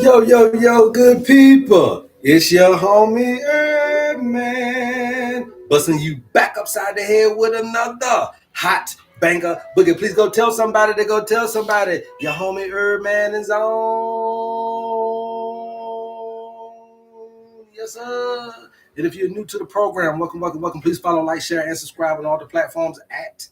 Yo, good people. It's your homie HerbMan. Busting you back upside the head with another hot banger boogie. Please go tell somebody to go tell somebody. Your homie HerbMan is on. Yes, sir. And if you're new to the program, welcome. Please follow, like, share, and subscribe on all the platforms at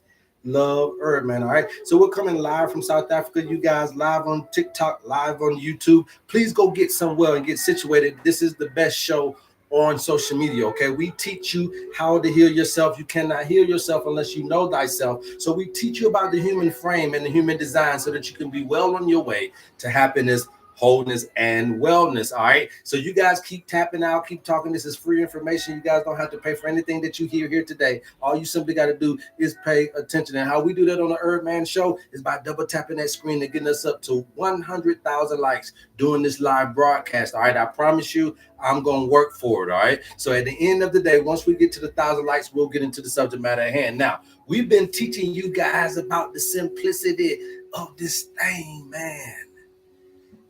Love HerbMan. All right. So we're coming live from South Africa. You guys live on TikTok, live on YouTube. Please go get somewhere and get situated. This is the best show on social media. Okay. We teach you how to heal yourself. You cannot heal yourself unless you know thyself. So we teach you about the human frame and the human design so that you can be well on your way to happiness, wholeness, and wellness. All right. So you guys keep tapping out, keep talking. This is free information. You guys don't have to pay for anything that you hear here today. All you simply got to do is pay attention. And how we do that on the HerbMan show is by double tapping that screen and getting us up to 100,000 likes during this live broadcast. All right. I promise you, I'm going to work for it. All right. So at the end of the day, once we get to the 1,000 likes, we'll get into the subject matter at hand. Now, we've been teaching you guys about the simplicity of this thing, man.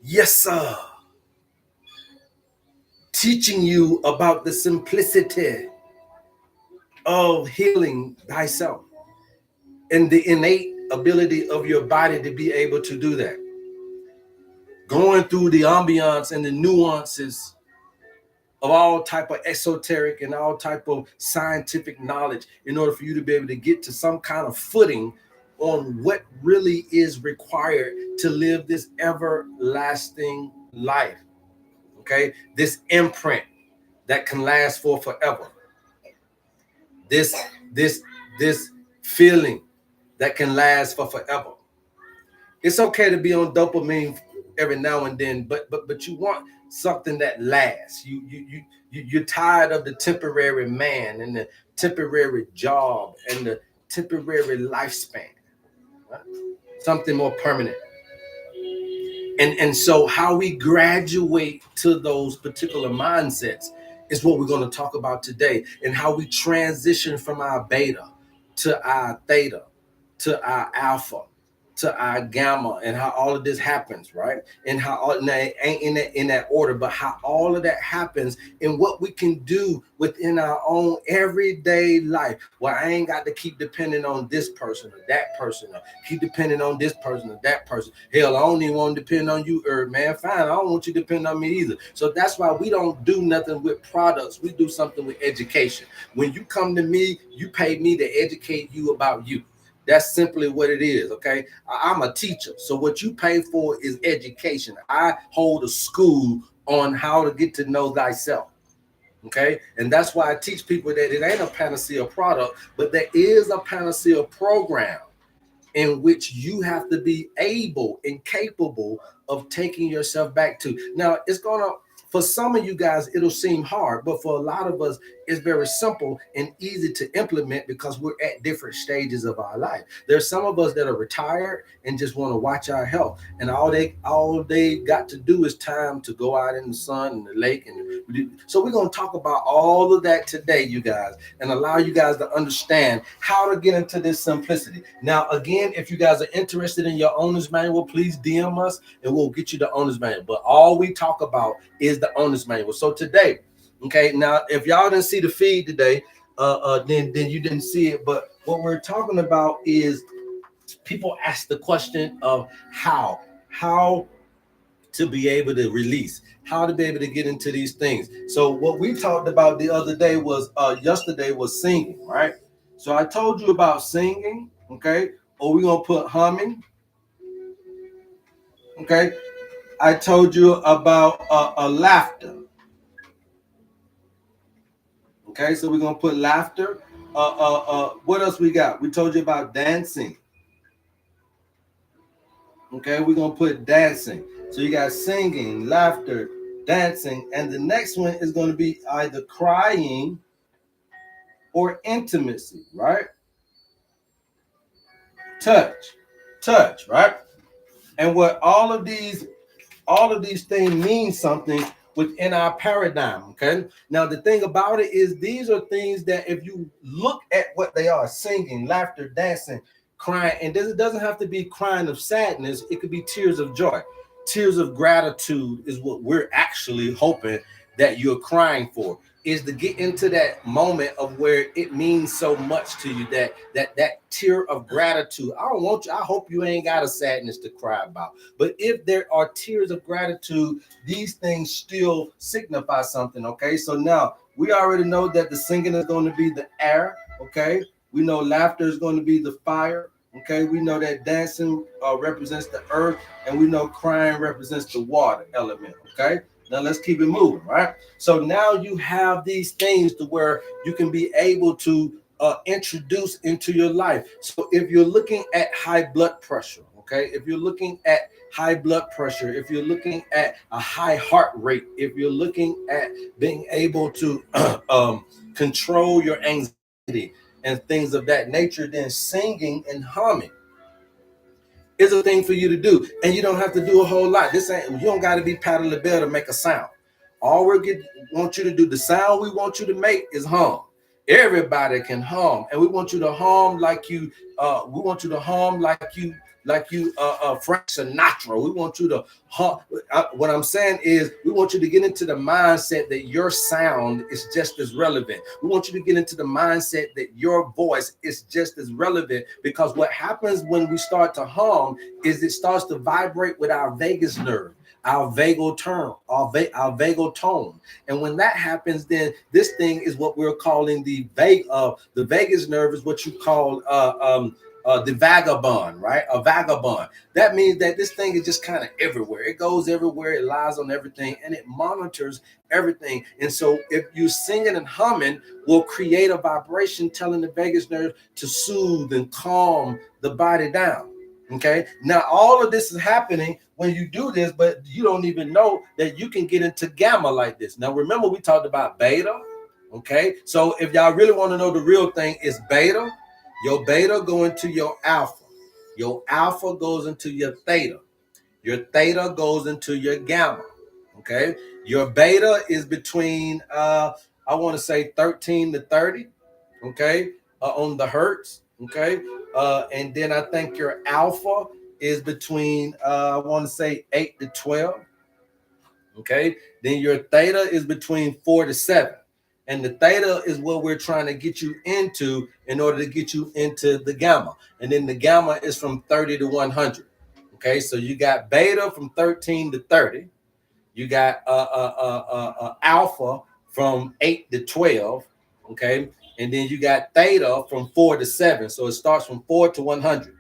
Yes, sir. Teaching you about the simplicity of healing thyself and the innate ability of your body to be able to do that. Going through the ambiance and the nuances of all type of esoteric and all type of scientific knowledge in order for you to be able to get to some kind of footing on what really is required to live this everlasting life. Okay, this imprint that can last for forever. This feeling that can last for forever. It's okay to be on dopamine every now and then, but you want something that lasts. You're tired of the temporary man and the temporary job and the temporary lifespan. Right? Something more permanent. And so how we graduate to those particular mindsets is what we're going to talk about today, and how we transition from our beta to our theta to our alpha to our gamma, and how all of this happens, right? And how all, now it ain't in that order, but how all of that happens and what we can do within our own everyday life. Well, I ain't got to keep depending on this person or that person, or keep depending on this person or that person. Hell, I don't even want to depend on you, man. Fine, I don't want you to depend on me either. So that's why we don't do nothing with products. We do something with education. When you come to me, you pay me to educate you about you. That's simply what it is, okay? I'm a teacher. So what you pay for is education. I hold a school on how to get to know thyself, okay? And that's why I teach people that it ain't a panacea product, but there is a panacea program in which you have to be able and capable of taking yourself back to. Now, it's going to, for some of you guys, it'll seem hard, but for a lot of us, it's very simple and easy to implement because we're at different stages of our life. There's some of us that are retired and just want to watch our health, and all they got to do is time to go out in the sun and the lake. And so we're going to talk about all of that today, you guys, and allow you guys to understand how to get into this simplicity. Now, again, if you guys are interested in your owner's manual, please DM us and we'll get you the owner's manual. But all we talk about is the owner's manual. So today, okay, now if y'all didn't see the feed today, then you didn't see it. But what we're talking about is people ask the question of how to be able to release, how to be able to get into these things. So what we talked about the other day was yesterday was singing, right? So I told you about singing, okay, or we're gonna put humming, okay. I told you about laughter. Okay, so we're gonna put laughter. What else we got? We told you about dancing. Okay, we're gonna put dancing. So you got singing, laughter, dancing, and the next one is gonna be either crying or intimacy, right? Touch, right? And what all of these things mean something within our paradigm. Okay, now the thing about it is these are things that if you look at what they are, singing, laughter, dancing, crying, and it doesn't have to be crying of sadness, it could be tears of joy. tears of gratitude is what we're actually hoping that you're crying for, is to get into that moment of where it means so much to you, that tear of gratitude. I don't want you, I hope you ain't got a sadness to cry about, but if there are tears of gratitude, these things still signify something. Okay, so now we already know that the singing is going to be the air. Okay, we know laughter is going to be the fire. Okay, we know that dancing represents the earth, and we know crying represents the water element. Okay, now let's keep it moving, right? So now you have these things to where you can be able to introduce into your life. So if you're looking at high blood pressure, okay, if you're looking at high blood pressure, if you're looking at a high heart rate, if you're looking at being able to control your anxiety and things of that nature, then singing and humming is a thing for you to do. And you don't have to do a whole lot. This ain't, you don't got to be paddle the bell to make a sound. All want you to do, the sound we want you to make is hum. Everybody can hum, and we want you to hum like you. We want you to hum like you Frank Sinatra. We want you to hum. What I'm saying is, we want you to get into the mindset that your sound is just as relevant. We want you to get into the mindset that your voice is just as relevant, because what happens when we start to hum is it starts to vibrate with our vagus nerve, our vagal tone, our vagal tone. And when that happens, then this thing is what we're calling the vagus nerve, is what you call the vagabond, right? A vagabond. That means that this thing is just kind of everywhere. It goes everywhere. It lies on everything, and it monitors everything. And so if you singing and humming will create a vibration telling the vagus nerve to soothe and calm the body down. Okay, now all of this is happening when you do this, but you don't even know that you can get into gamma like this. Now remember, we talked about beta. Okay, so if y'all really want to know the real thing, is beta. Your beta go into your alpha. Your alpha goes into your theta. Your theta goes into your gamma. Okay, your beta is between I want to say 13 to 30. Okay, on the hertz. Okay, and then I think your alpha is between I want to say 8 to 12. Okay, then your theta is between 4 to 7. And the theta is what we're trying to get you into in order to get you into the gamma. And then the gamma is from 30 to 100. Okay, so you got beta from 13 to 30. You got alpha from 8 to 12. Okay, and then you got theta from 4 to 7. So it starts from 4 to 100.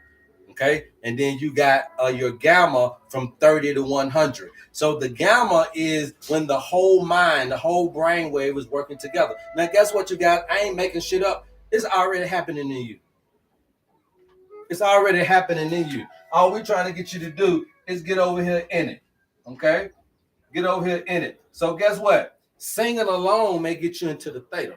Okay, and then you got your gamma from 30 to 100. So the gamma is when the whole mind, the whole brain wave is working together. Now guess what, you got? I ain't making shit up. It's already happening in you. It's already happening in you. All we're trying to get you to do is get over here in it. Okay, get over here in it. So guess what? Singing alone may get you into the theta,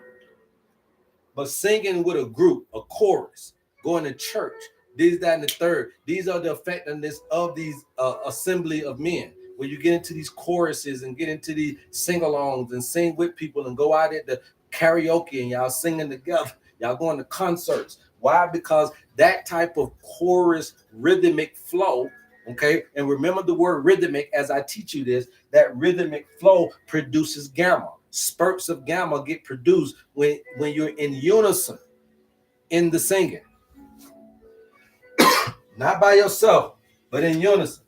but singing with a group, a chorus, going to church, this, that, and the third, these are the effectiveness of these assembly of men. When you get into these choruses and get into these sing-alongs and sing with people and go out at the karaoke and y'all singing together, y'all going to concerts. Why? Because that type of chorus rhythmic flow, okay? And remember the word rhythmic as I teach you this, that rhythmic flow produces gamma. Spurts of gamma get produced when you're in unison in the singing. Not by yourself, but in unison.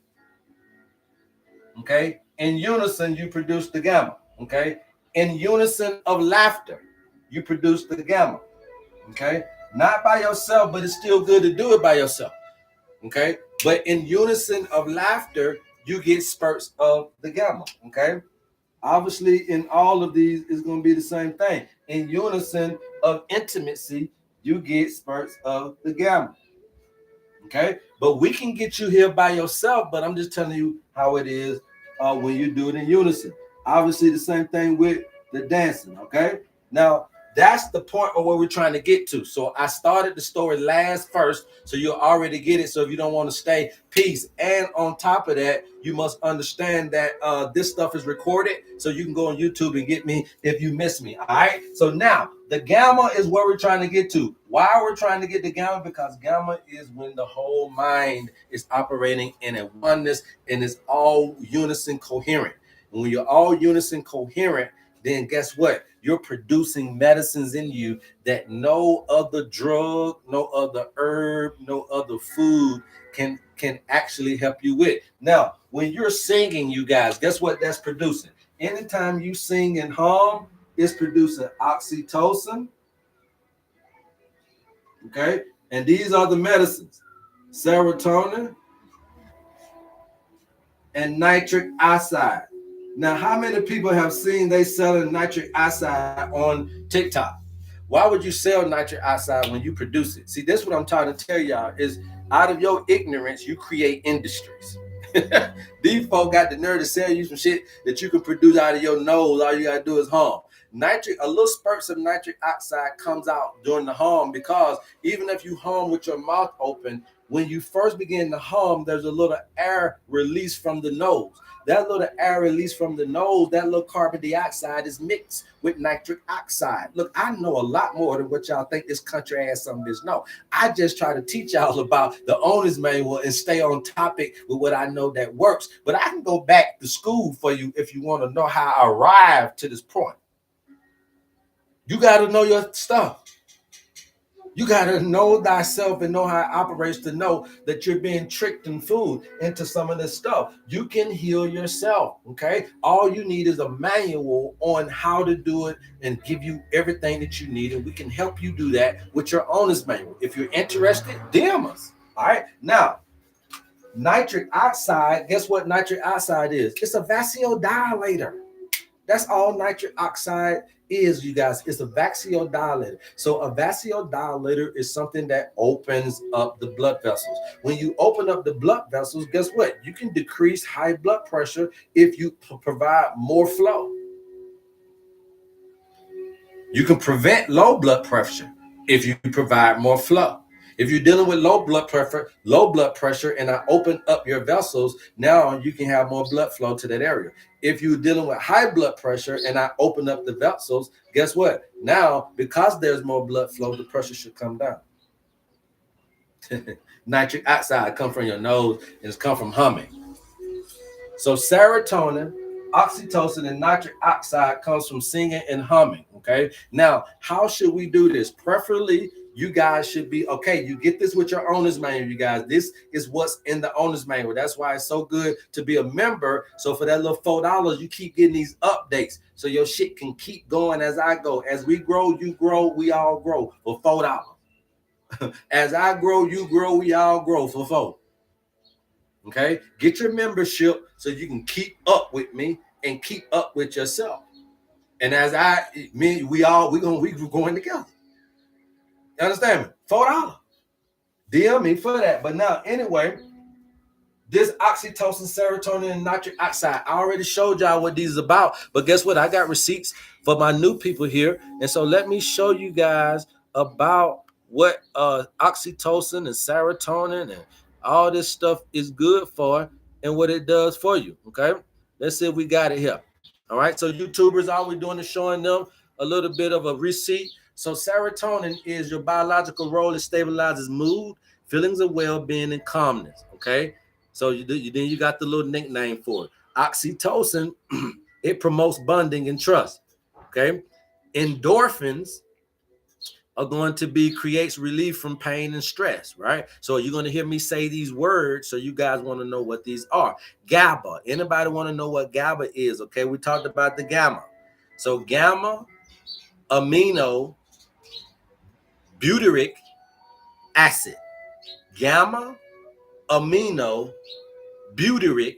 Okay? In unison, you produce the gamma. Okay? In unison of laughter, you produce the gamma. Okay? Not by yourself, but it's still good to do it by yourself. Okay? But in unison of laughter, you get spurts of the gamma. Okay? Obviously, in all of these, it's going to be the same thing. In unison of intimacy, you get spurts of the gamma. Okay, but we can get you here by yourself, but I'm just telling you how it is when you do it in unison. Obviously, the same thing with the dancing. Okay, now that's the point of where we're trying to get to. So I started the story last first, so you'll already get it. So if you don't want to stay, peace. And on top of that, you must understand that this stuff is recorded, so you can go on YouTube and get me if you miss me. All right. So now the gamma is where we're trying to get to. Why we're trying to get the gamma? Because gamma is when the whole mind is operating in a oneness and is all unison coherent. And when you're all unison coherent, then guess what? You're producing medicines in you that no other drug, no other herb, no other food can actually help you with. Now, when you're singing, you guys, guess what that's producing? Anytime you sing and hum, it's producing oxytocin. Okay, and these are the medicines: serotonin and nitric oxide. Now, how many people have seen they selling nitric oxide on TikTok? Why would you sell nitric oxide when you produce it? See, this is what I'm trying to tell y'all is out of your ignorance, you create industries. These folks got the nerve to sell you some shit that you can produce out of your nose. All you gotta do is hum. A little spurts of nitric oxide comes out during the hum because even if you hum with your mouth open, when you first begin to hum, there's a little air release from the nose. That little air release from the nose, that little carbon dioxide is mixed with nitric oxide. Look, I know a lot more than what y'all think this country ass some bitch know. I just try to teach y'all about the owner's manual and stay on topic with what I know that works. But I can go back to school for you if you want to know how I arrived to this point. You got to know your stuff. You got to know thyself and know how it operates to know that you're being tricked and fooled into some of this stuff. You can heal yourself, okay? All you need is a manual on how to do it and give you everything that you need, and we can help you do that with your owner's manual. If you're interested, DM us, all right? Now, nitric oxide, guess what nitric oxide is? It's a vasodilator. That's all nitric oxide is, you guys. It's a vasodilator. So a vasodilator is something that opens up the blood vessels. When you open up the blood vessels, guess what? You can decrease high blood pressure if you provide more flow. You can prevent low blood pressure if you provide more flow. If you're dealing with low blood pressure, and I open up your vessels, now you can have more blood flow to that area. If you're dealing with high blood pressure and I open up the vessels, guess what? Now, because there's more blood flow, the pressure should come down. Nitric oxide come from your nose and it's come from humming. So serotonin, oxytocin, and nitric oxide comes from singing and humming. Okay. Now, how should we do this? Preferably, you guys should be okay. You get this with your owner's manual, you guys. This is what's in the owner's manual. That's why it's so good to be a member. So for that little $4, you keep getting these updates. So your shit can keep going as I go. As we grow, you grow, we all grow for $4. As I grow, you grow, we all grow for $4. Okay, get your membership so you can keep up with me and keep up with yourself. And as we going together. You understand me? $4. DM me for that. But now, anyway, this oxytocin, serotonin, and nitric oxide, I already showed y'all what these is about. But guess what? I got receipts for my new people here. And so let me show you guys about what oxytocin and serotonin and all this stuff is good for and what it does for you. Okay. Let's see if we got it here. All right. So YouTubers, all we're doing is showing them a little bit of a receipt. So serotonin is your biological role. It stabilizes mood, feelings of well-being, and calmness. Okay. So then you got the little nickname for it. Oxytocin, it promotes bonding and trust. Okay. Endorphins are going to be creates relief from pain and stress, right? So you're going to hear me say these words, so you guys want to know what these are. GABA. Anybody want to know what GABA is? Okay, we talked about the gamma. So gamma amino butyric acid. Gamma amino butyric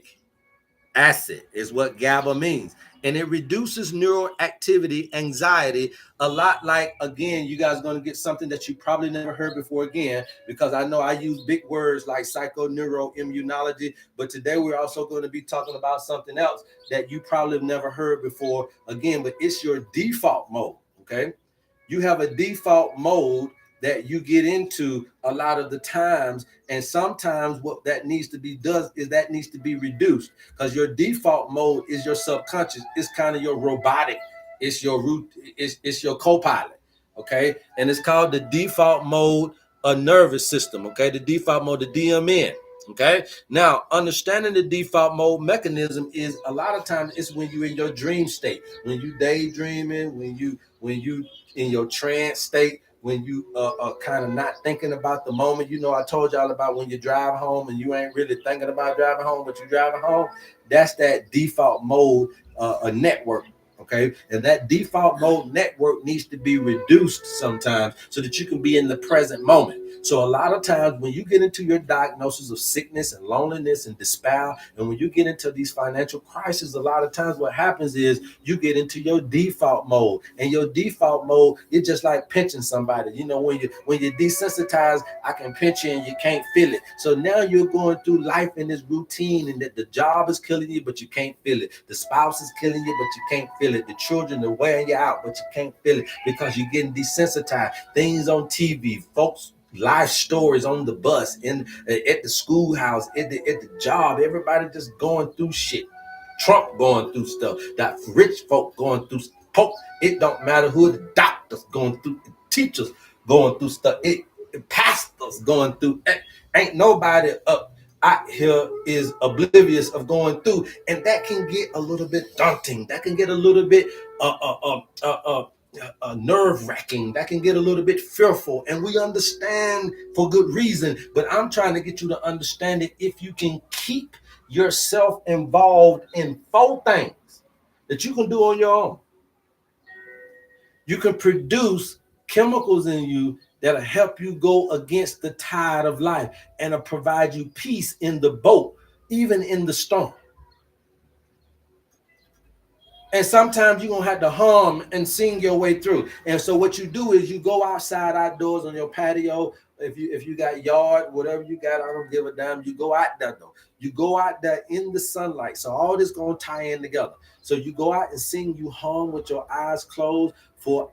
acid is what GABA means. And it reduces neural activity, anxiety, a lot like, again, you guys are going to get something that you probably never heard before again, because I know I use big words like psychoneuroimmunology, but today we're also going to be talking about something else that you probably have never heard before again, but it's your default mode, okay? You have a default mode that you get into a lot of the times, and sometimes what that needs to be needs to be reduced, because your default mode is your subconscious. It's kind of your robotic. It's your root. It's your co-pilot. okay? And it's called the default mode of nervous system, okay? The default mode, the DMN, okay? Now, understanding the default mode mechanism is a lot of times it's when you're in your dream state, when you daydreaming, when you in your trance state, when you are kind of not thinking about the moment. You know, I told y'all about when you drive home and you ain't really thinking about driving home, but you driving home. That's that default mode a network. Okay, and that default mode network needs to be reduced sometimes so that you can be in the present moment. So a lot of times when you get into your diagnosis of sickness and loneliness and despair, and when you get into these financial crises, a lot of times what happens is you get into your default mode, and your default mode is just like pinching somebody. You know, when you're desensitized, I can pinch you and you can't feel it. So now you're going through life in this routine, and that the job is killing you, but you can't feel it. The spouse is killing you, but you can't feel it. The children are wearing you out, but you can't feel it because you're getting desensitized. Things on TV, folks, life stories on the bus, at the schoolhouse, at the job, everybody just going through shit. Trump going through stuff, that rich folk going through folk. It don't matter who, the doctors going through, the teachers going through stuff, pastors going through. Ain't nobody up out here is oblivious of going through, and that can get a little bit daunting. That can get a little bit nerve wracking. That can get a little bit fearful, and we understand for good reason. But I'm trying to get you to understand it. If you can keep yourself involved in 4 things that you can do on your own, you can produce chemicals in you that'll help you go against the tide of life and provide you peace in the boat, even in the storm. And sometimes you're gonna have to hum and sing your way through. And so what you do is you go outside, outdoors on your patio. If you got yard, whatever you got, I don't give a damn. You go out there though. You go out there in the sunlight. So all this gonna tie in together. So you go out and sing, you hum with your eyes closed.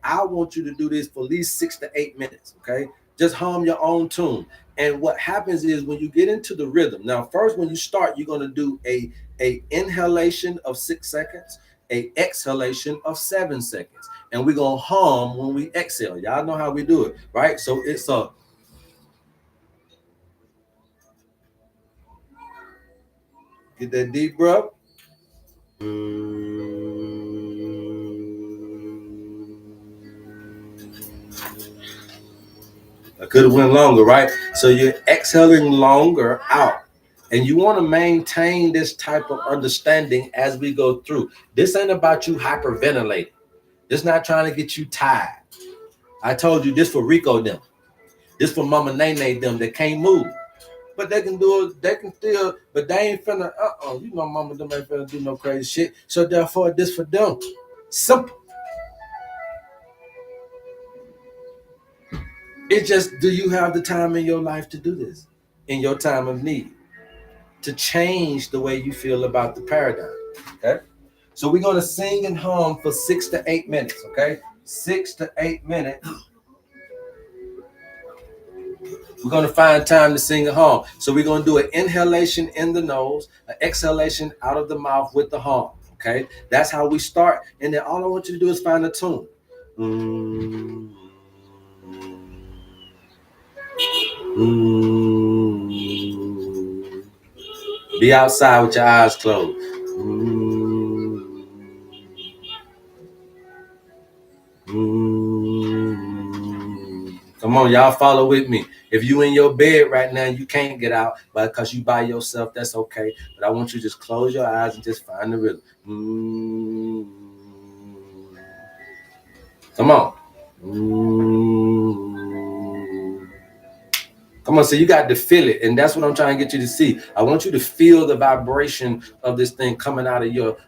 I want you to do this for at least 6 to 8 minutes. Okay. Just hum your own tune. And what happens is when you get into the rhythm. Now, first, when you start, you're gonna do a inhalation of 6 seconds, a exhalation of 7 seconds, and we're gonna hum when we exhale. Y'all know how we do it, right? So it's get that deep breath. I could have went longer, right? So you're exhaling longer out. And you want to maintain this type of understanding as we go through. This ain't about you hyperventilating. This not trying to get you tired. I told you this for Rico them. This for Mama Nene them that can't move. But they can do it, they can still, but they ain't finna, you know Mama them ain't finna do no crazy shit. So therefore this for them. Simple. It's just, do you have the time in your life to do this? In your time of need? To change the way you feel about the paradigm. Okay? So we're gonna sing and hum for 6 to 8 minutes, okay? 6 to 8 minutes. We're going to find time to sing and hum. So we're going to do an inhalation in the nose, an exhalation out of the mouth with the hum. Okay, that's how we start. And then all I want you to do is find a tune. Be outside with your eyes closed. Come on, y'all follow with me. If you in your bed right now, you can't get out, but because you by yourself, that's okay. But I want you to just close your eyes and just find the rhythm. Come on. Come on, so you got to feel it, and that's what I'm trying to get you to see. I want you to feel the vibration of this thing coming out of your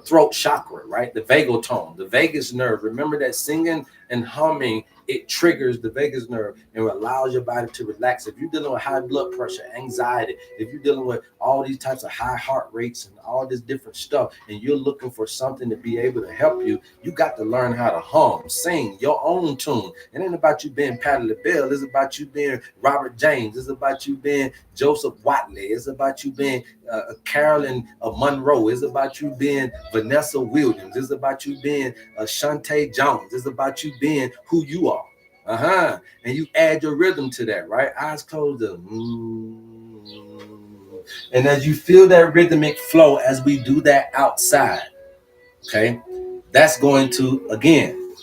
throat chakra, right? The vagal tone, the vagus nerve. Remember that singing and humming it triggers the vagus nerve and allows your body to relax. If you're dealing with high blood pressure, anxiety, if you're dealing with all these types of high heart rates and all this different stuff, and you're looking for something to be able to help you, you got to learn how to hum, sing your own tune. It ain't about you being Patti LaBelle. It's about you being Robert James. It's about you being Joseph Watley. It's about you being Carolyn Monroe. It's about you being Vanessa Williams. It's about you being Shantae Jones. It's about you being who you are. And you add your rhythm to that, right? Eyes closed. And as you feel that rhythmic flow as we do that outside, okay, that's going to, again,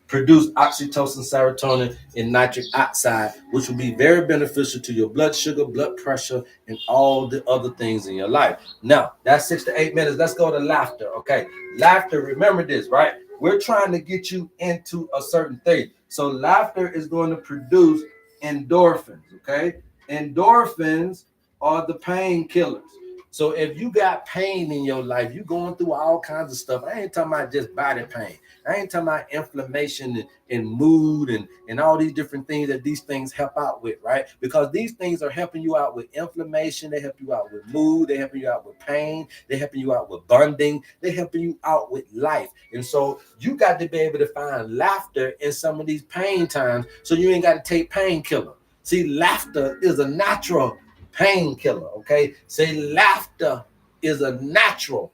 produce oxytocin, serotonin, and nitric oxide, which will be very beneficial to your blood sugar, blood pressure, and all the other things in your life. Now, that's 6 to 8 minutes. Let's go to laughter. Okay, laughter, remember this, right? We're trying to get you into a certain thing. So laughter is going to produce endorphins, okay? Endorphins are the painkillers. So if you got pain in your life, you going through all kinds of stuff. I ain't talking about just body pain. I ain't talking about inflammation and mood and all these different things that these things help out with, right? Because these things are helping you out with inflammation. They help you out with mood. They helping you out with pain. They helping you out with bonding. They helping you out with life. And so you got to be able to find laughter in some of these pain times so you ain't got to take painkiller. See, laughter is a natural painkiller, okay? Say laughter is a natural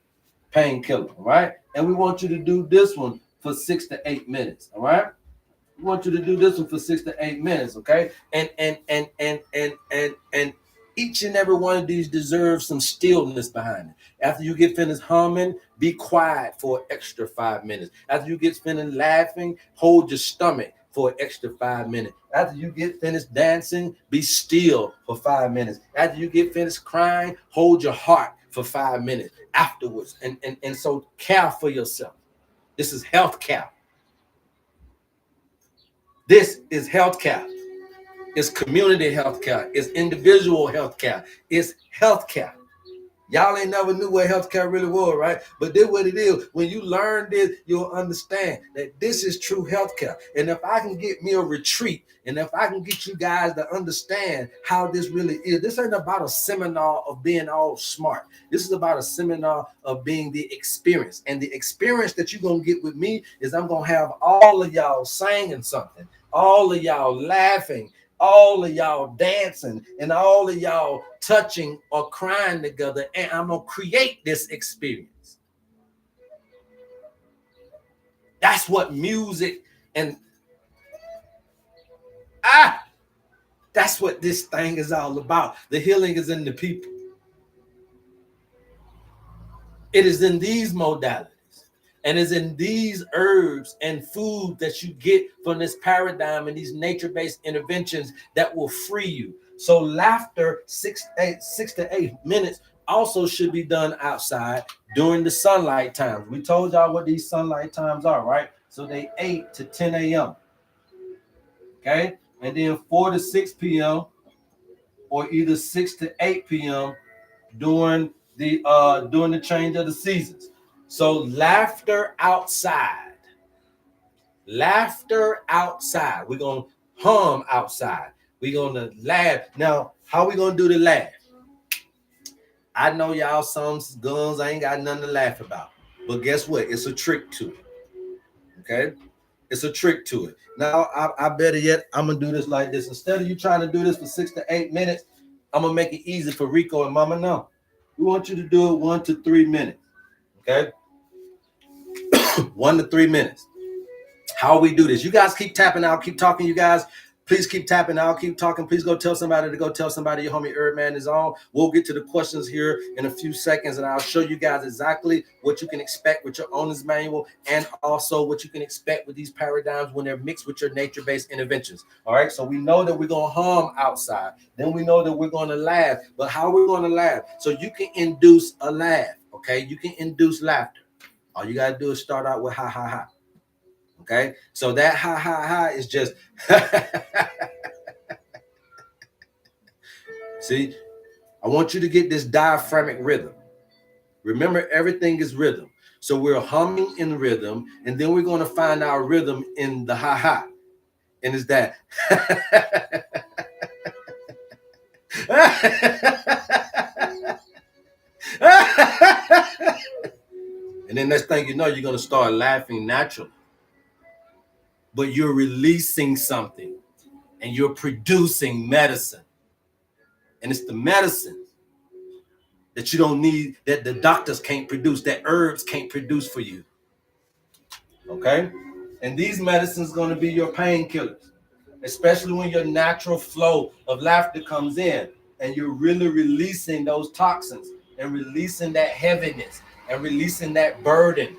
painkiller, all right? And we want you to do this one for 6 to 8 minutes, all right? We want you to do this one for 6 to 8 minutes, okay? And each and every one of these deserves some stillness behind it. After you get finished humming, be quiet for an extra 5 minutes. After you get finished laughing, hold your stomach for an extra 5 minutes. After you get finished dancing, be still for 5 minutes. After you get finished crying, hold your heart for 5 minutes afterwards. And so care for yourself. This is health care. This is health care. It's community health care. It's individual health care. It's health care. Y'all ain't never knew what healthcare really was, right? But this what it is. When you learn this, you'll understand that this is true healthcare. And if I can get me a retreat, and if I can get you guys to understand how this really is, this ain't about a seminar of being all smart. This is about a seminar of being the experience. And the experience that you're going to get with me is I'm going to have all of y'all singing something, all of y'all laughing, all of y'all dancing, and all of y'all touching or crying together, and I'm gonna create this experience. That's what music and that's what this thing is all about. The healing is in the people. It is in these modalities. And it's in these herbs and food that you get from this paradigm and these nature-based interventions that will free you. So laughter, 6 to 8 minutes, also should be done outside during the sunlight times. We told y'all what these sunlight times are, right? So they 8 to 10 a.m. Okay? And then 4 to 6 p.m. or either 6 to 8 p.m. during the change of the seasons. So laughter outside. Laughter outside. We're going to hum outside. We're going to laugh. Now, how we going to do the laugh? I know y'all some guns I ain't got nothing to laugh about. But guess what? It's a trick to it. Okay? It's a trick to it. Now, I better yet, I'm going to do this like this. Instead of you trying to do this for 6 to 8 minutes, I'm going to make it easy for Rico and Mama. No. We want you to do it 1 to 3 minutes. Okay? 1 to 3 minutes. How we do this? You guys keep tapping. I'll keep talking. You guys, please keep tapping. I'll keep talking. Please go tell somebody to go tell somebody your homie HerbMan is on. We'll get to the questions here in a few seconds, and I'll show you guys exactly what you can expect with your owner's manual and also what you can expect with these paradigms when they're mixed with your nature-based interventions. All right. So we know that we're going to hum outside. Then we know that we're going to laugh. But how we're going to laugh? So you can induce a laugh. Okay. You can induce laughter. All you got to do is start out with ha, ha, ha. Okay, so that ha ha ha is just see, I want you to get this diaphragmatic rhythm. Remember, everything is rhythm. So we're humming in rhythm, and then we're going to find our rhythm in the ha-ha. And it's that. And then next thing you know, you're going to start laughing naturally. But you're releasing something, and you're producing medicine. And it's the medicine that you don't need, that the doctors can't produce, that herbs can't produce for you. Okay? And these medicines going to be your painkillers, especially when your natural flow of laughter comes in and you're really releasing those toxins and releasing that heaviness and releasing that burden.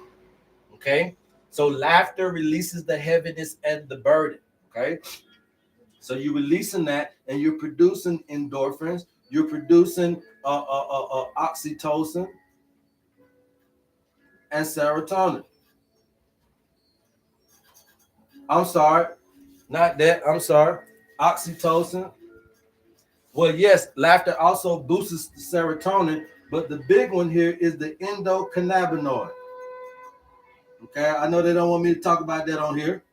Okay? So laughter releases the heaviness and the burden. Okay? So you're releasing that and you're producing endorphins, you're producing oxytocin and serotonin. I'm sorry, not that. I'm sorry. Oxytocin. Well, yes, laughter also boosts the serotonin, but the big one here is the endocannabinoid. Okay, I know they don't want me to talk about that on here,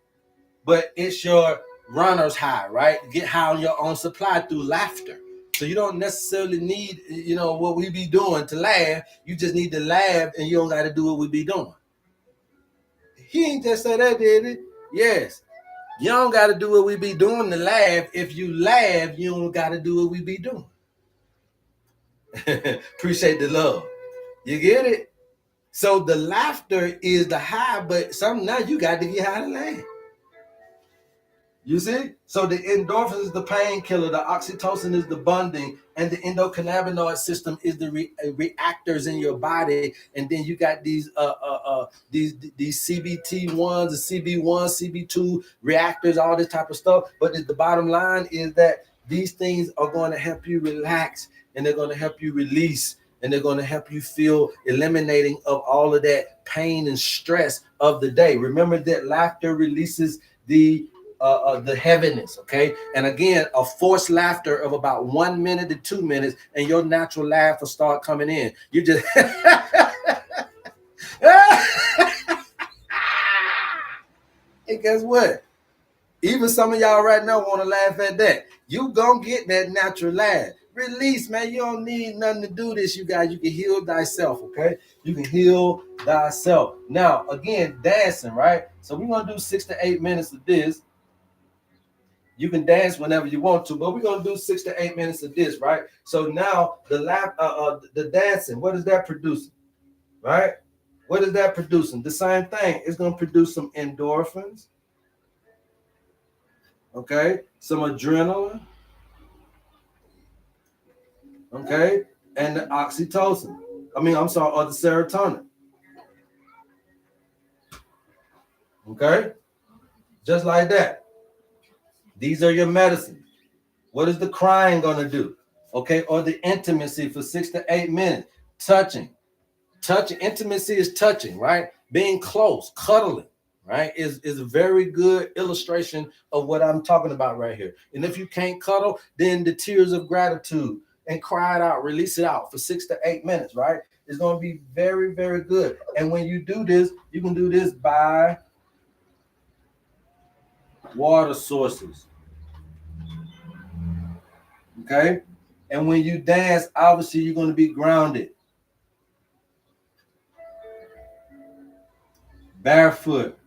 but it's your runner's high, right? Get high on your own supply through laughter. So you don't necessarily need, what we be doing to laugh. You just need to laugh, and you don't got to do what we be doing. He ain't just say that, did he? Yes. You don't got to do what we be doing to laugh. If you laugh, you don't got to do what we be doing. Appreciate the love. You get it? So the laughter is the high, but now you got to get high to laugh. You see? So the endorphin is the painkiller, the oxytocin is the bonding, and the endocannabinoid system is the reactors in your body. And then you got these CBT1s, the CB1, CB2 reactors, all this type of stuff. But the bottom line is that these things are going to help you relax, and they're going to help you release, and they're going to help you feel eliminating of all of that pain and stress of the day. Remember that laughter releases the heaviness, okay? And again, a forced laughter of about 1 minute to 2 minutes, and your natural laugh will start coming in. You just and guess what? Even some of y'all right now want to laugh at that. You gonna get that natural laugh. Release, man. You don't need nothing to do this, you guys. You can heal thyself, okay? You can heal thyself. Now, again, dancing, right? So we're gonna do 6 to 8 minutes of this. You can dance whenever you want to, but we're gonna do 6 to 8 minutes of this, right? So now the dancing, what is that producing, right? What is that producing? The same thing. It's gonna produce some endorphins, okay, some adrenaline, okay, and the oxytocin. Or the serotonin. Okay, just like that. These are your medicines. What is the crying gonna do? Okay, or the intimacy for 6 to 8 minutes, touching. Intimacy is touching, right? Being close, cuddling, right? Is a very good illustration of what I'm talking about right here. And if you can't cuddle, then the tears of gratitude and cry it out, release it out for 6 to 8 minutes, right? It's going to be very, very good. And when you do this, you can do this by water sources. Okay? And when you dance, obviously you're going to be grounded. Barefoot.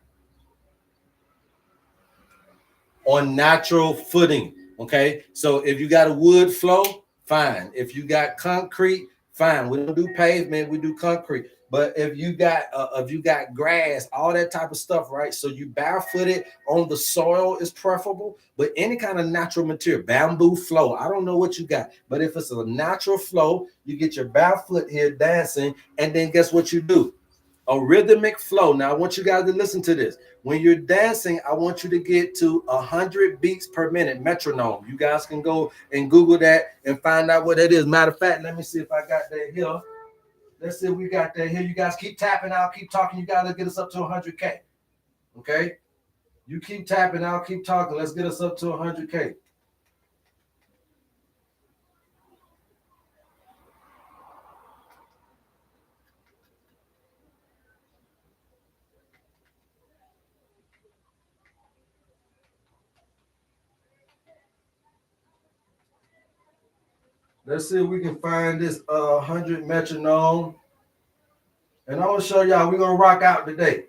On natural footing. Okay, so if you got a wood floor, fine. If you got concrete, fine. We don't do pavement, we do concrete. But if you got grass, all that type of stuff, right? So you barefooted on the soil is preferable, but any kind of natural material, bamboo flow. I don't know what you got, but if it's a natural flow, you get your barefoot here dancing, and then guess what you do? A rhythmic flow. Now I want you guys to listen to this. When you're dancing, I want you to get to 100 beats per minute, metronome. You guys can go and Google that and find out what that is. Matter of fact, let me see if I got that here. Let's see if we got that here. You guys keep tapping, I'll keep talking. You guys get us up to 100K. Okay? You keep tapping, I'll keep talking. Let's get us up to 100K. Let's see if we can find this 100 metronome. And I'm gonna show y'all, we're gonna rock out today.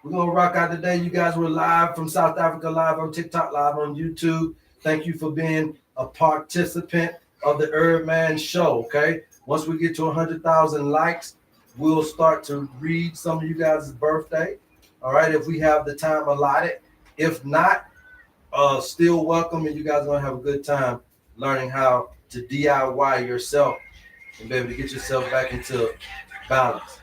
We're gonna rock out today. You guys were live from South Africa, live on TikTok, live on YouTube. Thank you for being a participant of the HerbMan show. Okay. Once we get to 100,000 likes, we'll start to read some of you guys' birthday. All right, if we have the time allotted. If not, still welcome, and you guys are gonna have a good time learning how to DIY yourself and be able to get yourself back into balance.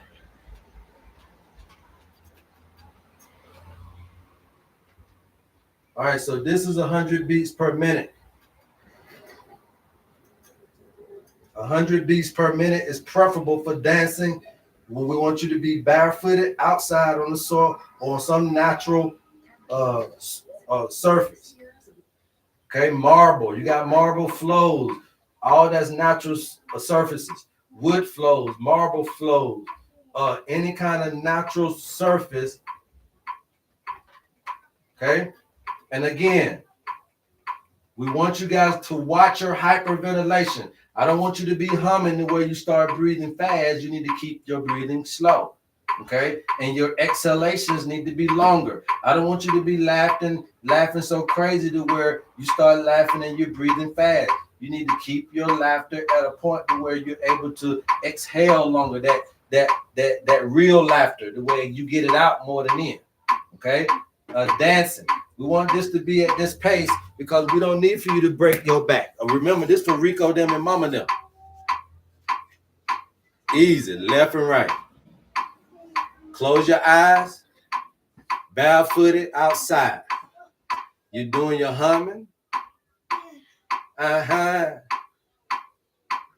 All right, so this is 100 beats per minute. 100 beats per minute is preferable for dancing when we want you to be barefooted outside on the soil or on some natural surface. Okay, marble. You got marble flows. All that's natural surfaces. Wood flows, marble flows, any kind of natural surface. Okay, and again, we want you guys to watch your hyperventilation. I don't want you to be humming the way you start breathing fast. You need to keep your breathing slow, okay? And your exhalations need to be longer. I don't want you to be laughing so crazy to where you start laughing and you're breathing fast. You need to keep your laughter at a point to where you're able to exhale longer. That real laughter, the way you get it out more than in, okay? Dancing. We want this to be at this pace because we don't need for you to break your back. Remember, this for Rico, them, and Mama them. Easy, left and right. Close your eyes. Barefooted outside. You're doing your humming.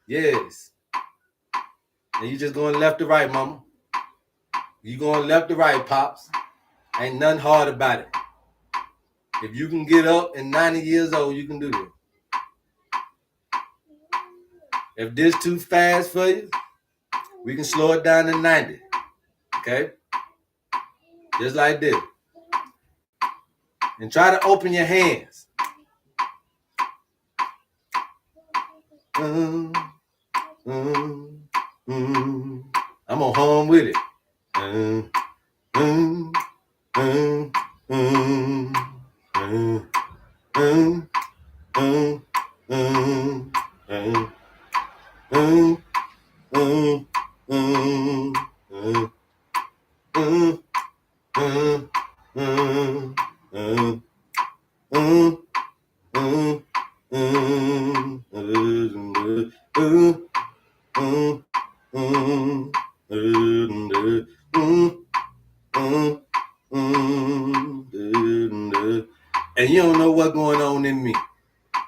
Yes. And you just going left to right, Mama. You going left to right, Pops. Ain't nothing hard about it. If you can get up and 90 years old, you can do this. If this too fast for you, we can slow it down to 90. Okay? Just like this. And try to open your hands. I'm gonna hum with it. And you don't know what's going on in me,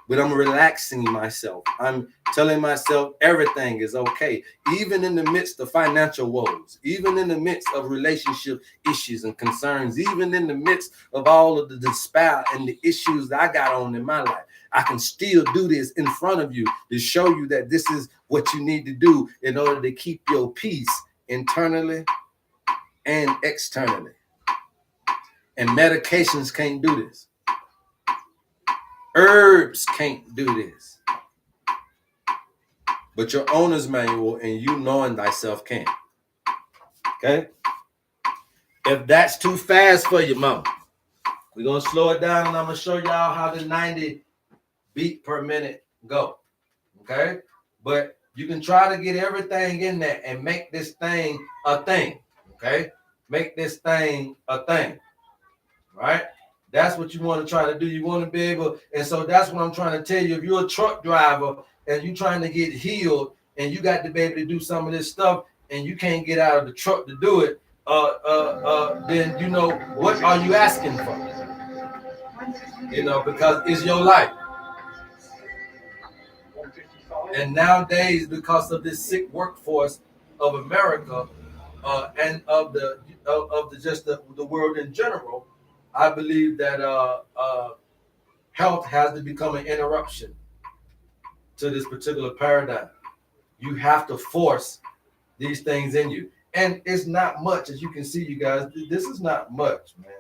but I'm relaxing myself. I'm telling myself everything is okay, even in the midst of financial woes, even in the midst of relationship issues and concerns, even in the midst of all of the despair and the issues that I got on in my life. I can still do this in front of you to show you that this is what you need to do in order to keep your peace internally and externally. And medications can't do this. Herbs can't do this. But your owner's manual and you knowing thyself can. Okay? If that's too fast for you, Mama, we're going to slow it down and I'm going to show y'all how the 90 beat per minute go. Okay? But you can try to get everything in there and make this thing a thing. Okay? Make this thing a thing. Right? That's what you want to try to do. You want to be able, and so that's what I'm trying to tell you. If you're a truck driver and you're trying to get healed and you got to be able to do some of this stuff and you can't get out of the truck to do it, then you know, what are you asking for? You know, because it's your life. And nowadays, because of this sick workforce of America and of the world in general, I believe that health has to become an interruption to this particular paradigm. You have to force these things in you. And it's not much, as you can see, you guys. This is not much, man.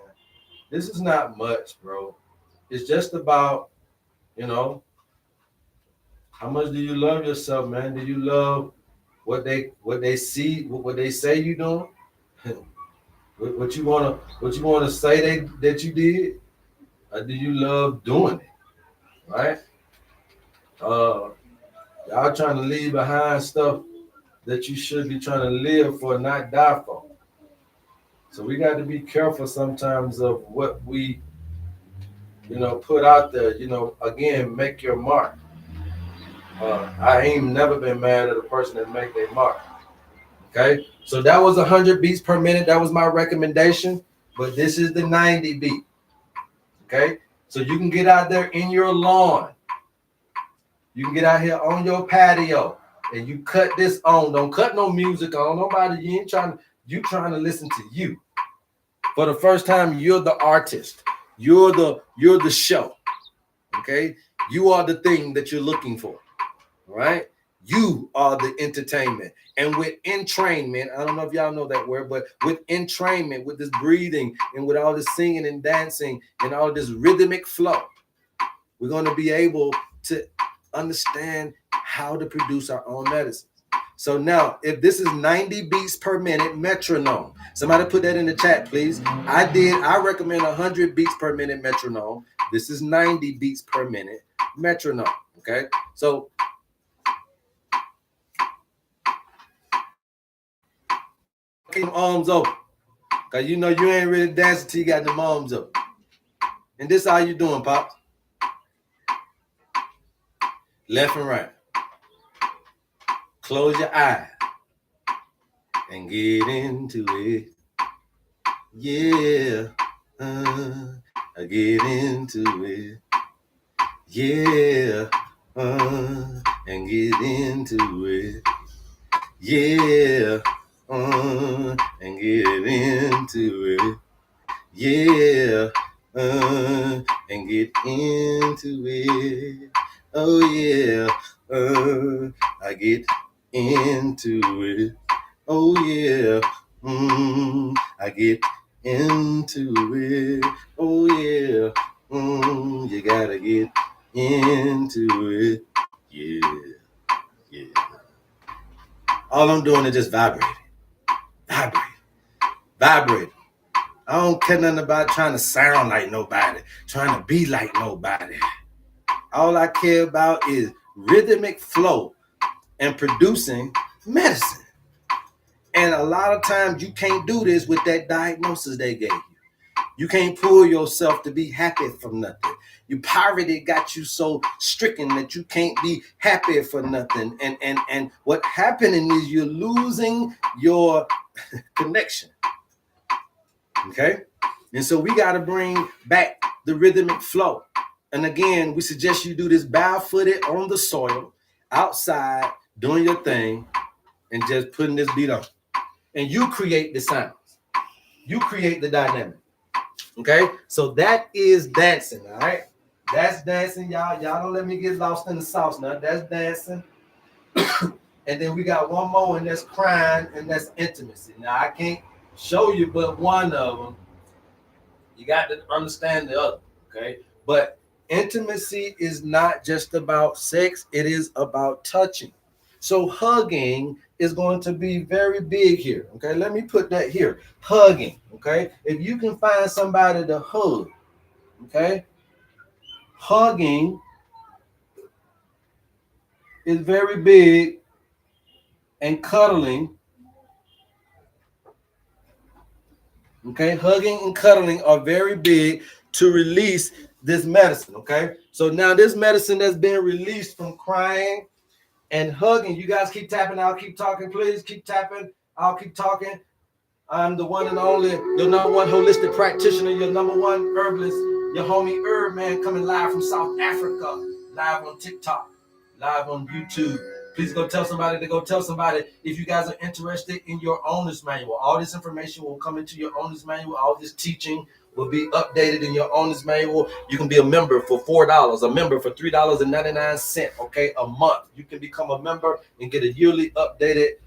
This is not much, bro. It's just about, you know, How much do you love yourself, man? Do you love what they see, what they say you doing? What you wanna say that you did? Or do you love doing it? Right? Uh, y'all trying to leave behind stuff that you should be trying to live for, not die for. So we got to be careful sometimes of what we, put out there. Again, make your mark. I ain't never been mad at a person that make their mark. Okay, so that was 100 beats per minute. That was my recommendation, but this is the 90 beat. Okay, so you can get out there in your lawn. You can get out here on your patio and you cut this on. Don't cut no music on nobody. You trying to listen to you. For the first time, you're the artist. You're the show. Okay? You are the thing that you're looking for. Right? You are the entertainment. And with entrainment, I don't know if y'all know that word, but with entrainment, with this breathing and with all this singing and dancing and all this rhythmic flow, we're going to be able to understand how to produce our own medicine. So now, if this is 90 beats per minute metronome, somebody put that in the chat, please. I recommend 100 beats per minute metronome. This is 90 beats per minute metronome. Okay, so keep them arms open, because you ain't really dancing till you got them arms up. And this how you doing, Pops? Left and right. Close your eyes and get into it. Yeah, I get into it. Yeah, and get into it. Yeah, and get into it. Yeah, and get into it. Oh yeah, I get into it. Oh yeah, I get into it. Oh yeah, you gotta get into it. Yeah, yeah. All I'm doing is just vibrating, vibrate, vibrate. I don't care nothing about trying to sound like nobody, trying to be like nobody. All I care about is rhythmic flow and producing medicine. And a lot of times you can't do this with that diagnosis they gave you. You can't pull yourself to be happy from nothing. Your poverty got you so stricken that you can't be happy for nothing. And what happening is you're losing your connection. Okay? And so we got to bring back the rhythmic flow. And again, we suggest you do this barefooted on the soil, outside, doing your thing, and just putting this beat on. And you create the sounds. You create the dynamic. Okay? So that is dancing, all right? That's dancing, y'all. Y'all don't let me get lost in the sauce now. That's dancing. And then we got one more, and that's crying, and that's intimacy. Now, I can't show you but one of them. You got to understand the other, okay? But intimacy is not just about sex. It is about touching. So hugging is going to be very big here, okay? Let me put that here. Hugging, okay? If you can find somebody to hug, okay? Hugging is very big, and cuddling, okay? Hugging and cuddling are very big to release this medicine, okay? So now this medicine that's been released from crying and hugging, you guys keep tapping. I'll keep talking, please. Keep tapping. I'll keep talking. I'm the one and only, your number one holistic practitioner, your number one herbalist, your homie HerbMan, coming live from South Africa, live on TikTok, live on YouTube. Please go tell somebody to go tell somebody. If you guys are interested in your owner's manual, all this information will come into your owner's manual. All this teaching will be updated in your owner's manual. You can be a member for $4, a member for $3.99, okay, a month. You can become a member and get a yearly updated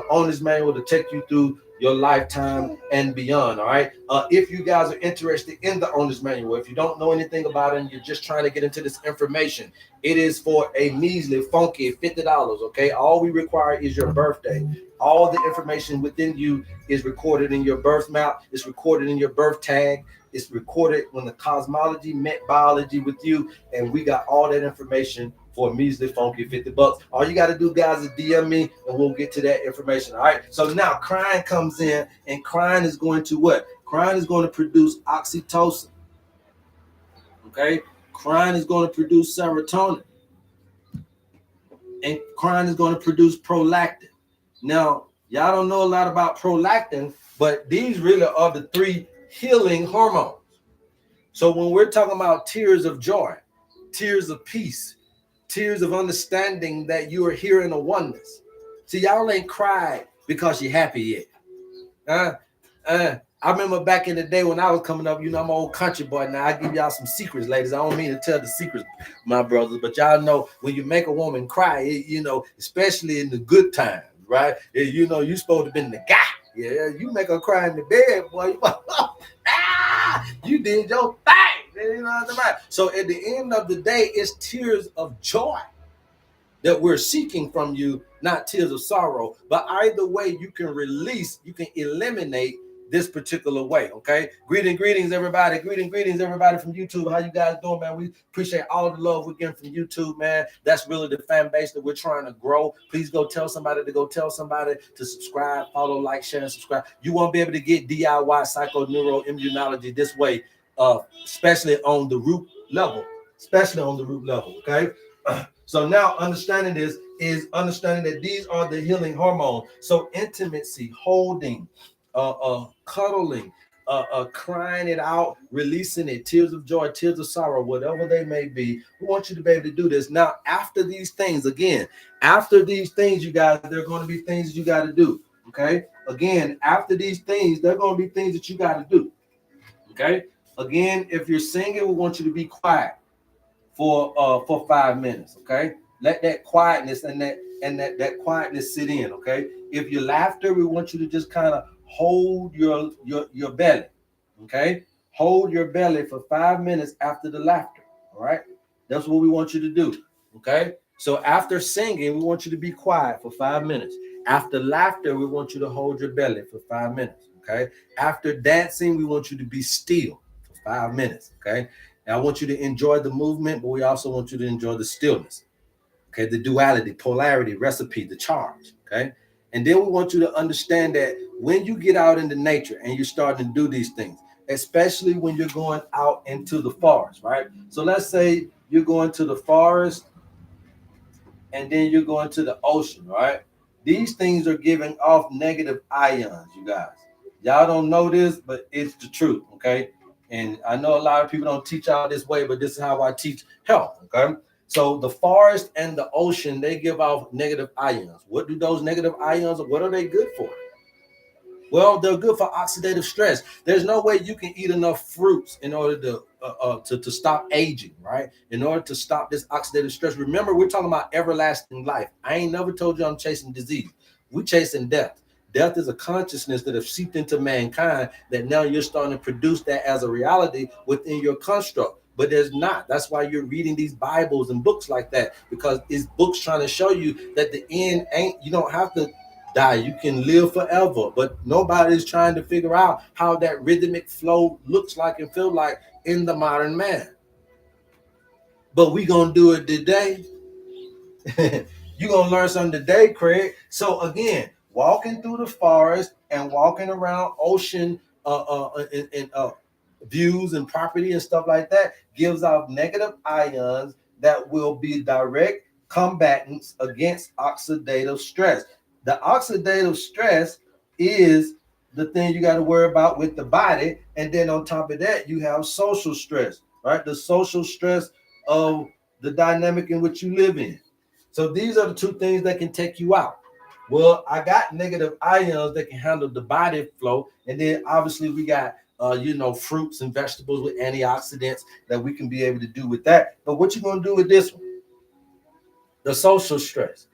owner's manual to take you through your lifetime and beyond. All right. If you guys are interested in the owner's manual, if you don't know anything about it and you're just trying to get into this information, it is for a measly, funky $50. Okay. All we require is your birthday. All the information within you is recorded in your birth map. It's recorded in your birth tag. It's recorded when the cosmology met biology with you, and we got all that information for a measly funky $50. All you got to do, guys, is DM me, and we'll get to that information. All right. So now crying comes in, and crying is going to what? Crying is going to produce oxytocin. Okay. Crying is going to produce serotonin, and crying is going to produce prolactin. Now, y'all don't know a lot about prolactin, but these really are the three healing hormones. So when we're talking about tears of joy, tears of peace, tears of understanding that you are here in a oneness. See, y'all ain't cried because you're happy yet. I remember back in the day when I was coming up, I'm an old country boy. Now I give y'all some secrets, ladies. I don't mean to tell the secrets, my brothers, but y'all know when you make a woman cry, especially in the good times, right? You're supposed to be the guy. Yeah, you make her cry in the bed, boy. You did your thing. You know what I'm saying? So at the end of the day, it's tears of joy that we're seeking from you, not tears of sorrow. But either way, you can eliminate this particular way. Okay. Greetings, everybody. Greetings, everybody from YouTube. How you guys doing, man? We appreciate all the love we're getting from YouTube, man. That's really the fan base that we're trying to grow. Please go tell somebody to subscribe, follow, like, share, and subscribe. You won't be able to get DIY psychoneuroimmunology this way, especially on the root level. Okay. So now understanding this is understanding that these are the healing hormones. So intimacy, holding, cuddling, crying it out, releasing it, tears of joy, tears of sorrow, whatever they may be. We want you to be able to do this. Now, after these things, you guys, there are going to be things that you got to do. Okay. Again, after these things, there are going to be things that you got to do. Okay. Again, if you're singing, we want you to be quiet for 5 minutes. Okay. Let that quietness and that quietness sit in. Okay. If you laughter, we want you to just kind of hold your belly. Okay. Hold your belly for 5 minutes after the laughter. All right. That's what we want you to do. Okay. So after singing, we want you to be quiet for 5 minutes. After laughter, we want you to hold your belly for 5 minutes. Okay. After dancing, we want you to be still for 5 minutes. Okay. And I want you to enjoy the movement, but we also want you to enjoy the stillness. Okay. The duality, polarity, recipe, the charge. Okay. And then we want you to understand that when you get out into nature and you're starting to do these things, especially when you're going out into the forest, right? So let's say you're going to the forest and then you're going to the ocean, right? These things are giving off negative ions, you guys. Y'all don't know this, but it's the truth, okay? And I know a lot of people don't teach out this way, but this is how I teach health, okay? So the forest and the ocean, they give off negative ions. What do those negative ions, what are they good for? Well, they're good for oxidative stress. There's no way you can eat enough fruits in order to stop aging, right? In order to stop this oxidative stress. Remember, we're talking about everlasting life. I ain't never told you I'm chasing disease. We're chasing death. Death is a consciousness that has seeped into mankind that now you're starting to produce that as a reality within your construct. But there's not. That's why you're reading these Bibles and books like that, because it's books trying to show you that the end ain't, you don't have to die. You can live forever, but nobody's trying to figure out how that rhythmic flow looks like and feel like in the modern man. But we gonna do it today. You're gonna learn something today, Craig. So again, walking through the forest and walking around ocean views and property and stuff like that gives off negative ions that will be direct combatants against oxidative stress. The oxidative stress is the thing you got to worry about with the body. And then on top of that, you have social stress, right? The social stress of the dynamic in which you live in. So these are the two things that can take you out. Well, I got negative ions that can handle the body flow. And then obviously we got fruits and vegetables with antioxidants that we can be able to do with that. But what you going to do with this one? The social stress.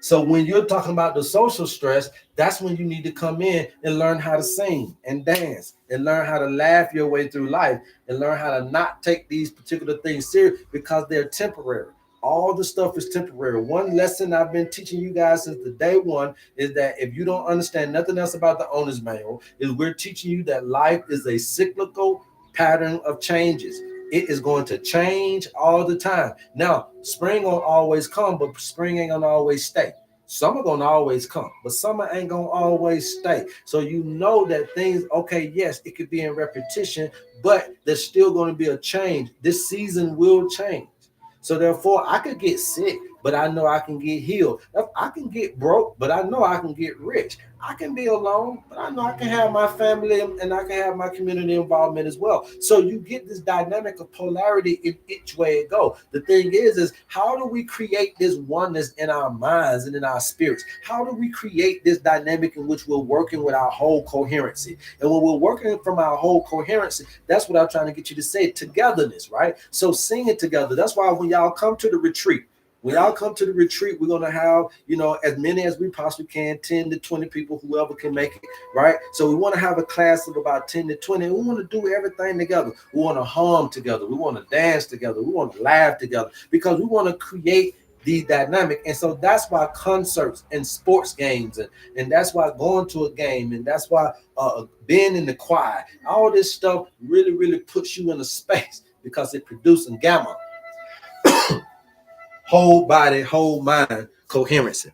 So when you're talking about the social stress, that's when you need to come in and learn how to sing and dance and learn how to laugh your way through life and learn how to not take these particular things serious because they're temporary. All the stuff is temporary. One lesson I've been teaching you guys since the day one is that if you don't understand nothing else about the owner's manual, is we're teaching you that life is a cyclical pattern of changes. It is going to change all the time. Now, spring will always come, but spring ain't gonna always stay. Summer gonna always come, but summer ain't gonna always stay. So you know that things, okay, yes, it could be in repetition, but there's still gonna be a change. This season will change. So therefore, I could get sick, but I know I can get healed. I can get broke, but I know I can get rich. I can be alone, but I know I can have my family and I can have my community involvement as well. So you get this dynamic of polarity in each way it goes. The thing is how do we create this oneness in our minds and in our spirits? How do we create this dynamic in which we're working with our whole coherency? And when we're working from our whole coherency, that's what I'm trying to get you to say, togetherness, right? So sing it together. That's why when y'all come to the retreat, when y'all come to the retreat, we're gonna have, as many as we possibly can, 10 to 20 people, whoever can make it, right? So we want to have a class of about 10 to 20. We want to do everything together. We want to hum together. We want to dance together. We want to laugh together because we want to create the dynamic. And so that's why concerts and sports games and that's why going to a game and that's why being in the choir, all this stuff really, really puts you in a space because it produces gamma, whole body, whole mind coherency.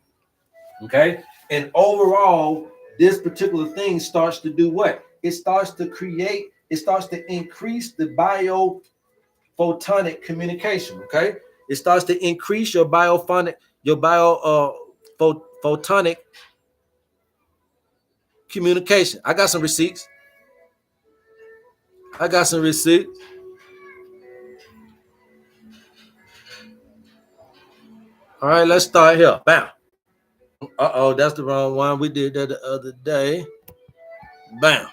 Okay. And overall, this particular thing starts to do what? It starts to increase the biophotonic communication. Okay. It starts to increase your photonic communication. I got some receipts. All right, let's start here. Bam. Uh-oh, that's the wrong one. We did that the other day. Bam.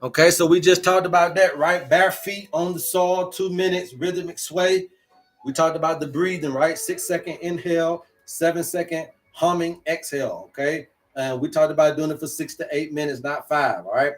Okay, so we just talked about that, right? Bare feet on the soil, 2 minutes, rhythmic sway. We talked about the breathing, right? 6-second inhale, 7-second humming exhale, okay? And we talked about doing it for 6 to 8 minutes, not 5, all right?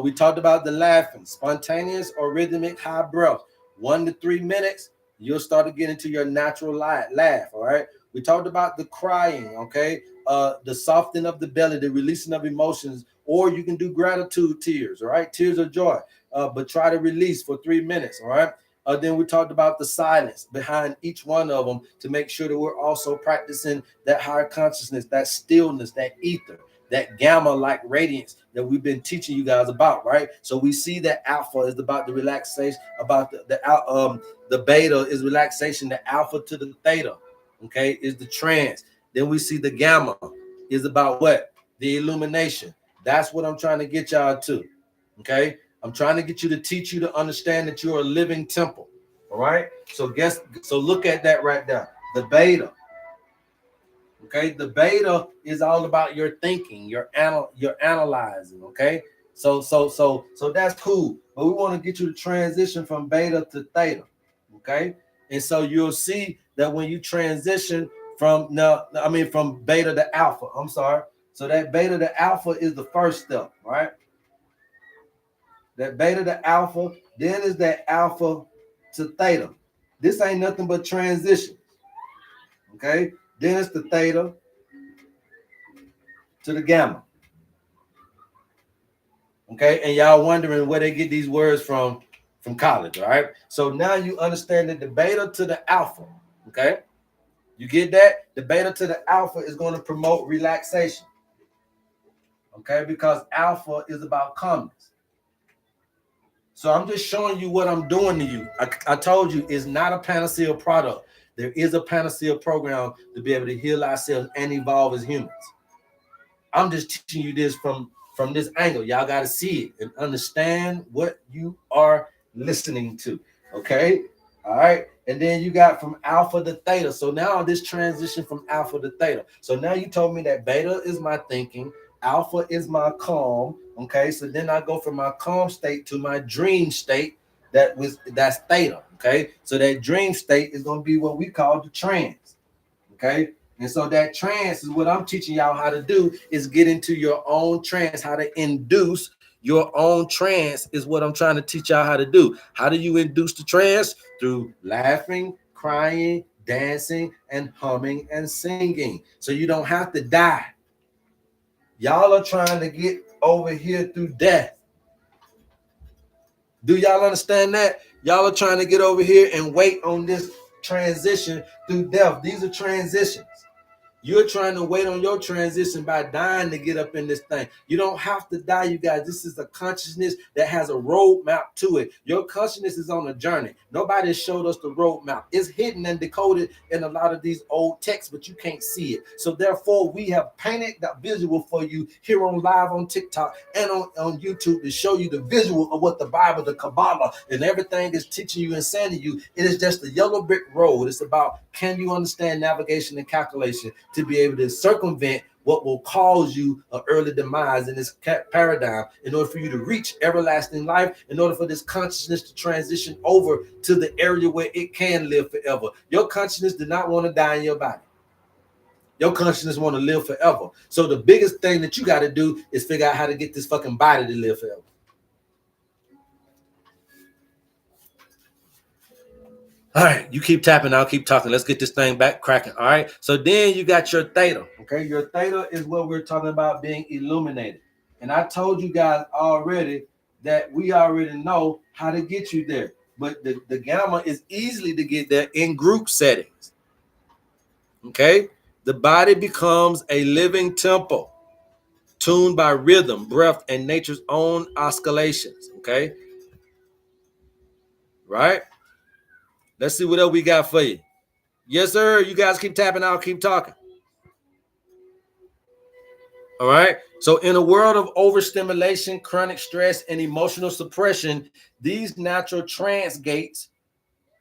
We talked about the laughing, spontaneous or rhythmic high breath, 1 to 3 minutes, you'll start to get into your natural laugh, all right? We talked about the crying, okay? The softening of the belly, the releasing of emotions, or you can do gratitude tears, all right? Tears of joy, but try to release for 3 minutes, all right? Then we talked about the silence behind each one of them to make sure that we're also practicing that higher consciousness, that stillness, that ether, that gamma-like radiance that we've been teaching you guys about, right? So we see that alpha is about the relaxation, about the beta is relaxation, the alpha to the theta, okay, is the trance. Then we see the gamma is about what? The illumination. That's what I'm trying to get y'all to, okay? I'm trying to get you to teach you to understand that you're a living temple. All right. So look at that right there. The beta. Okay. The beta is all about your thinking, your analyzing. Okay. So that's cool. But we want to get you to transition from beta to theta. Okay. And so you'll see that when you transition from beta to alpha. I'm sorry. So that beta to alpha is the first step, right? That beta to alpha, then is that alpha to theta. This ain't nothing but transition. Okay, then it's the theta to the gamma. Okay, and y'all wondering where they get these words from college, all right? So now you understand that the beta to the alpha, okay? You get that? The beta to the alpha is going to promote relaxation, okay? Because alpha is about calmness. So I'm just showing you what I'm doing to you. I told you it's not a panacea product. There is a panacea program to be able to heal ourselves and evolve as humans. I'm just teaching you this from this angle. Y'all got to see it and understand what you are listening to. Okay? All right. And then you got from alpha to theta. So now this transition from alpha to theta. So now you told me that beta is my thinking. Alpha is my calm. Okay. So then I go from my calm state to my dream state. That's theta. Okay. So that dream state is going to be what we call the trance. Okay. And so that trance is what I'm teaching y'all how to do, is get into your own trance, how to induce your own trance is what I'm trying to teach y'all how to do. How do you induce the trance? Through laughing, crying, dancing, and humming and singing. So you don't have to die. Y'all are trying to get over here through death. Do y'all understand that? Y'all are trying to get over here and wait on this transition through death. These are transitions. You're trying to wait on your transition by dying to get up in this thing. You don't have to die, you guys. This is a consciousness that has a roadmap to it. Your consciousness is on a journey. Nobody showed us the roadmap. It's hidden and decoded in a lot of these old texts, but you can't see it. So therefore, we have painted that visual for you here on live on TikTok and on YouTube to show you the visual of what the Bible, the Kabbalah, and everything is teaching you and saying to you. It is just a yellow brick road. It's about, can you understand navigation and calculation to be able to circumvent what will cause you an early demise in this paradigm, in order for you to reach everlasting life, in order for this consciousness to transition over to the area where it can live forever. Your consciousness did not want to die in your body. Your consciousness want to live forever. So the biggest thing that you got to do is figure out how to get this fucking body to live forever. All right, you keep tapping, I'll keep talking. Let's get this thing back cracking. All right, so then you got your theta. Okay, your theta is what we're talking about, being illuminated. And I told you guys already that we already know how to get you there. But the gamma is easily to get there in group settings. Okay, the body becomes a living temple, tuned by rhythm, breath, and nature's own oscillations. Okay, right? Let's see what else we got for you. Yes, sir. You guys keep tapping, I'll keep talking. All right. So, in a world of overstimulation, chronic stress, and emotional suppression, these natural trance gates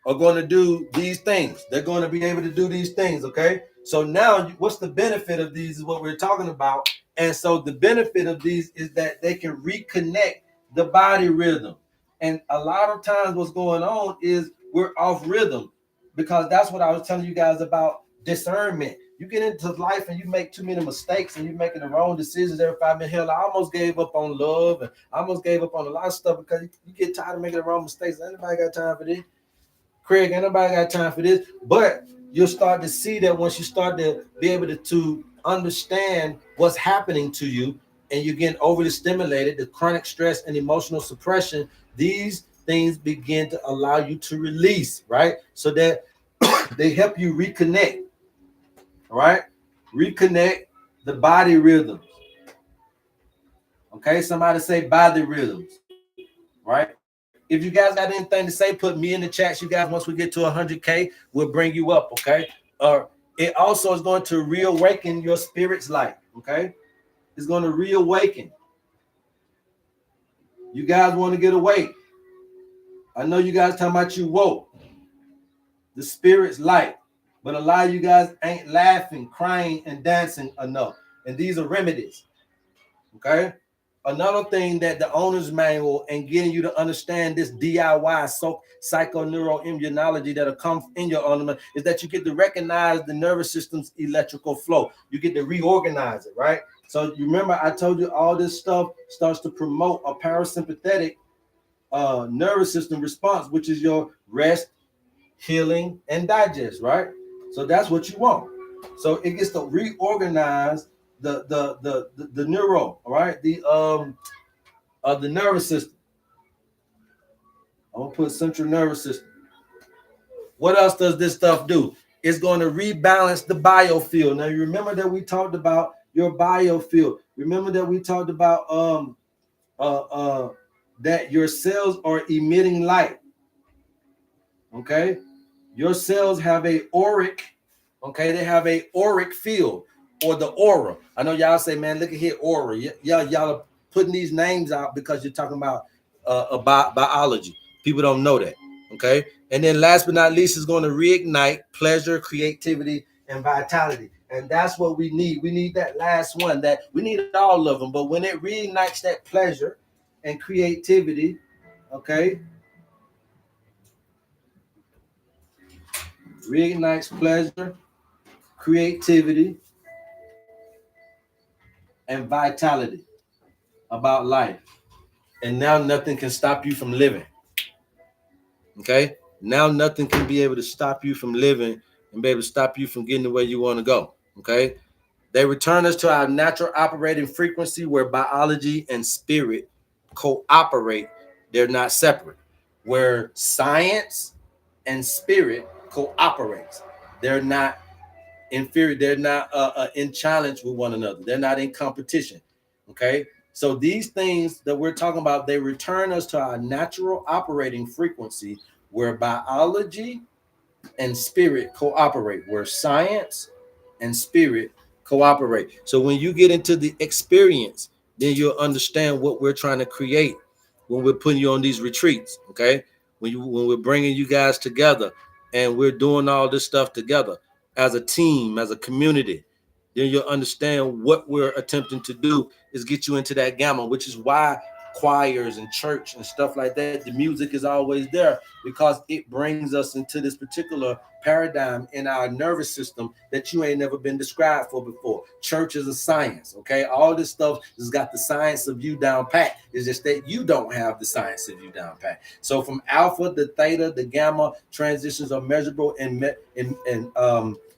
are going to do these things. They're going to be able to do these things. Okay. So, now what's the benefit of these is what we're talking about. And so, the benefit of these is that they can reconnect the body rhythm. And a lot of times, what's going on is we're off rhythm, because that's what I was telling you guys about discernment. You get into life and you make too many mistakes and you're making the wrong decisions every 5 minutes. Hell, I almost gave up on love and I almost gave up on a lot of stuff because you get tired of making the wrong mistakes. Anybody got time for this? Craig, ain't nobody got time for this. But you'll start to see that once you start to be able to understand what's happening to you, and you're getting overly stimulated, the chronic stress and emotional suppression, these things begin to allow you to release, right? So that they help you reconnect, all right? Reconnect the body rhythms. Okay, somebody say body rhythms, right? If you guys got anything to say, put me in the chat. You guys, once we get to 100K, we'll bring you up, okay? It also is going to reawaken your spirit's light, okay? It's going to reawaken. You guys want to get awake. I know you guys talking about you woke. The spirit's light. But a lot of you guys ain't laughing, crying, and dancing enough. And these are remedies, okay? Another thing that the owner's manual and getting you to understand this DIY psychoneuroimmunology that'll come in your ornament is that you get to recognize the nervous system's electrical flow. You get to reorganize it, right? So you remember I told you all this stuff starts to promote a parasympathetic nervous system response, which is your rest, healing, and digest, right? So that's what you want. So it gets to reorganize the neuro, all right, the nervous system. I'm gonna put central nervous system. What else does this stuff do? It's going to rebalance the biofield. Now you remember that we talked about your biofield. Remember that we talked about that your cells are emitting light. Okay, your cells have a auric. Okay, they have a auric field, or the aura. I know y'all say, man, look at here, aura. Y'all are putting these names out because you're talking about biology. People don't know that. Okay, and then last but not least is going to reignite pleasure, creativity, and vitality. And that's what we need. We need that last one. That we need all of them. But when it reignites that pleasure and creativity, okay, reignites pleasure, creativity, and vitality about life. And now nothing can stop you from living. Okay? Now nothing can be able to stop you from living and be able to stop you from getting the way you want to go. Okay? They return us to our natural operating frequency where biology and spirit cooperate. They're not separate. Where science and spirit cooperates. They're not inferior. They're not in challenge with one another. They're not in competition. Okay. So these things that we're talking about, they return us to our natural operating frequency where biology and spirit cooperate, where science and spirit cooperate. So when you get into the experience, then you'll understand what we're trying to create when we're putting you on these retreats. Okay, when we're bringing you guys together and we're doing all this stuff together as a team, as a community, then you'll understand what we're attempting to do is get you into that gamma, which is why choirs and church and stuff like that, the music is always there because it brings us into this particular paradigm in our nervous system that you ain't never been described for before. Church is a science, okay? All this stuff has got the science of you down pat. It's just that you don't have the science of you down pat. So from alpha, the theta, the gamma transitions are measurable in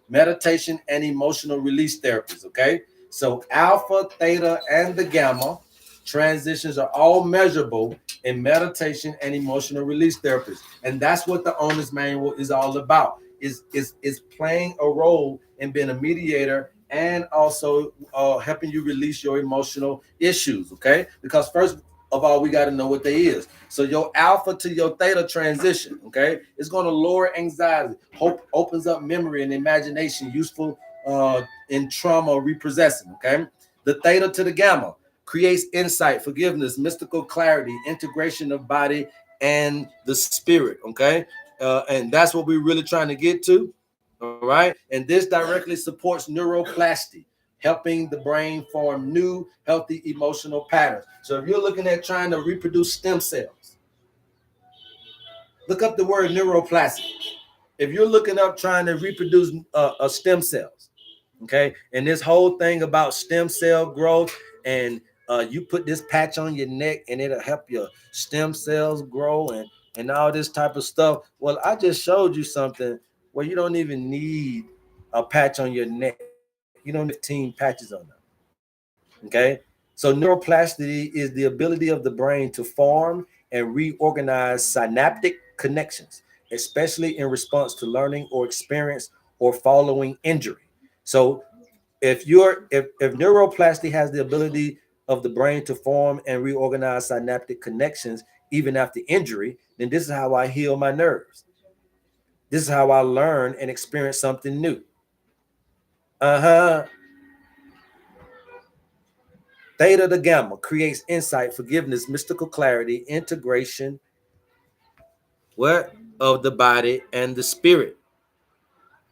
meditation and emotional release therapies, okay? So alpha, theta, and the gamma transitions are all measurable in meditation and emotional release therapies. And that's what the owner's manual is all about, is playing a role in being a mediator and also helping you release your emotional issues, okay? Because first of all, we got to know what they is. So your alpha to your theta transition, okay, it's going to lower anxiety, hope opens up memory and imagination, useful in trauma repossessing, okay? The theta to the gamma creates insight, forgiveness, mystical clarity, integration of body and the spirit, okay? And that's what we're really trying to get to, all right? And this directly supports neuroplasty, helping the brain form new, healthy emotional patterns. So if you're looking at trying to reproduce stem cells, look up the word neuroplasty. If you're looking up trying to reproduce stem cells, okay, and this whole thing about stem cell growth and you put this patch on your neck and it'll help your stem cells grow and all this type of stuff. Well, I just showed you something where you don't even need a patch on your neck. You don't need 15 patches on them. Okay. So neuroplasticity is the ability of the brain to form and reorganize synaptic connections, especially in response to learning or experience or following injury. So if neuroplasty has the ability of the brain to form and reorganize synaptic connections even after injury, then this is how I heal my nerves. This is how I learn and experience something new. Uh-huh. Theta to gamma creates insight, forgiveness, mystical clarity, integration, what? Of the body and the spirit.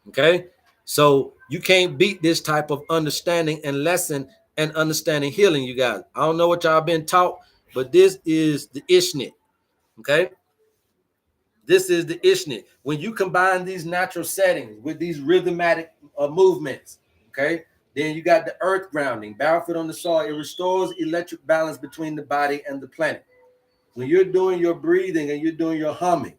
Okay? So you can't beat this type of understanding and lesson and understanding healing, you guys. I don't know what y'all been taught, but this is the Ishnit. Okay? This is the Ishnit. When you combine these natural settings with these rhythmatic movements, okay, then you got the earth grounding, barefoot on the soil. It restores electric balance between the body and the planet. When you're doing your breathing and you're doing your humming,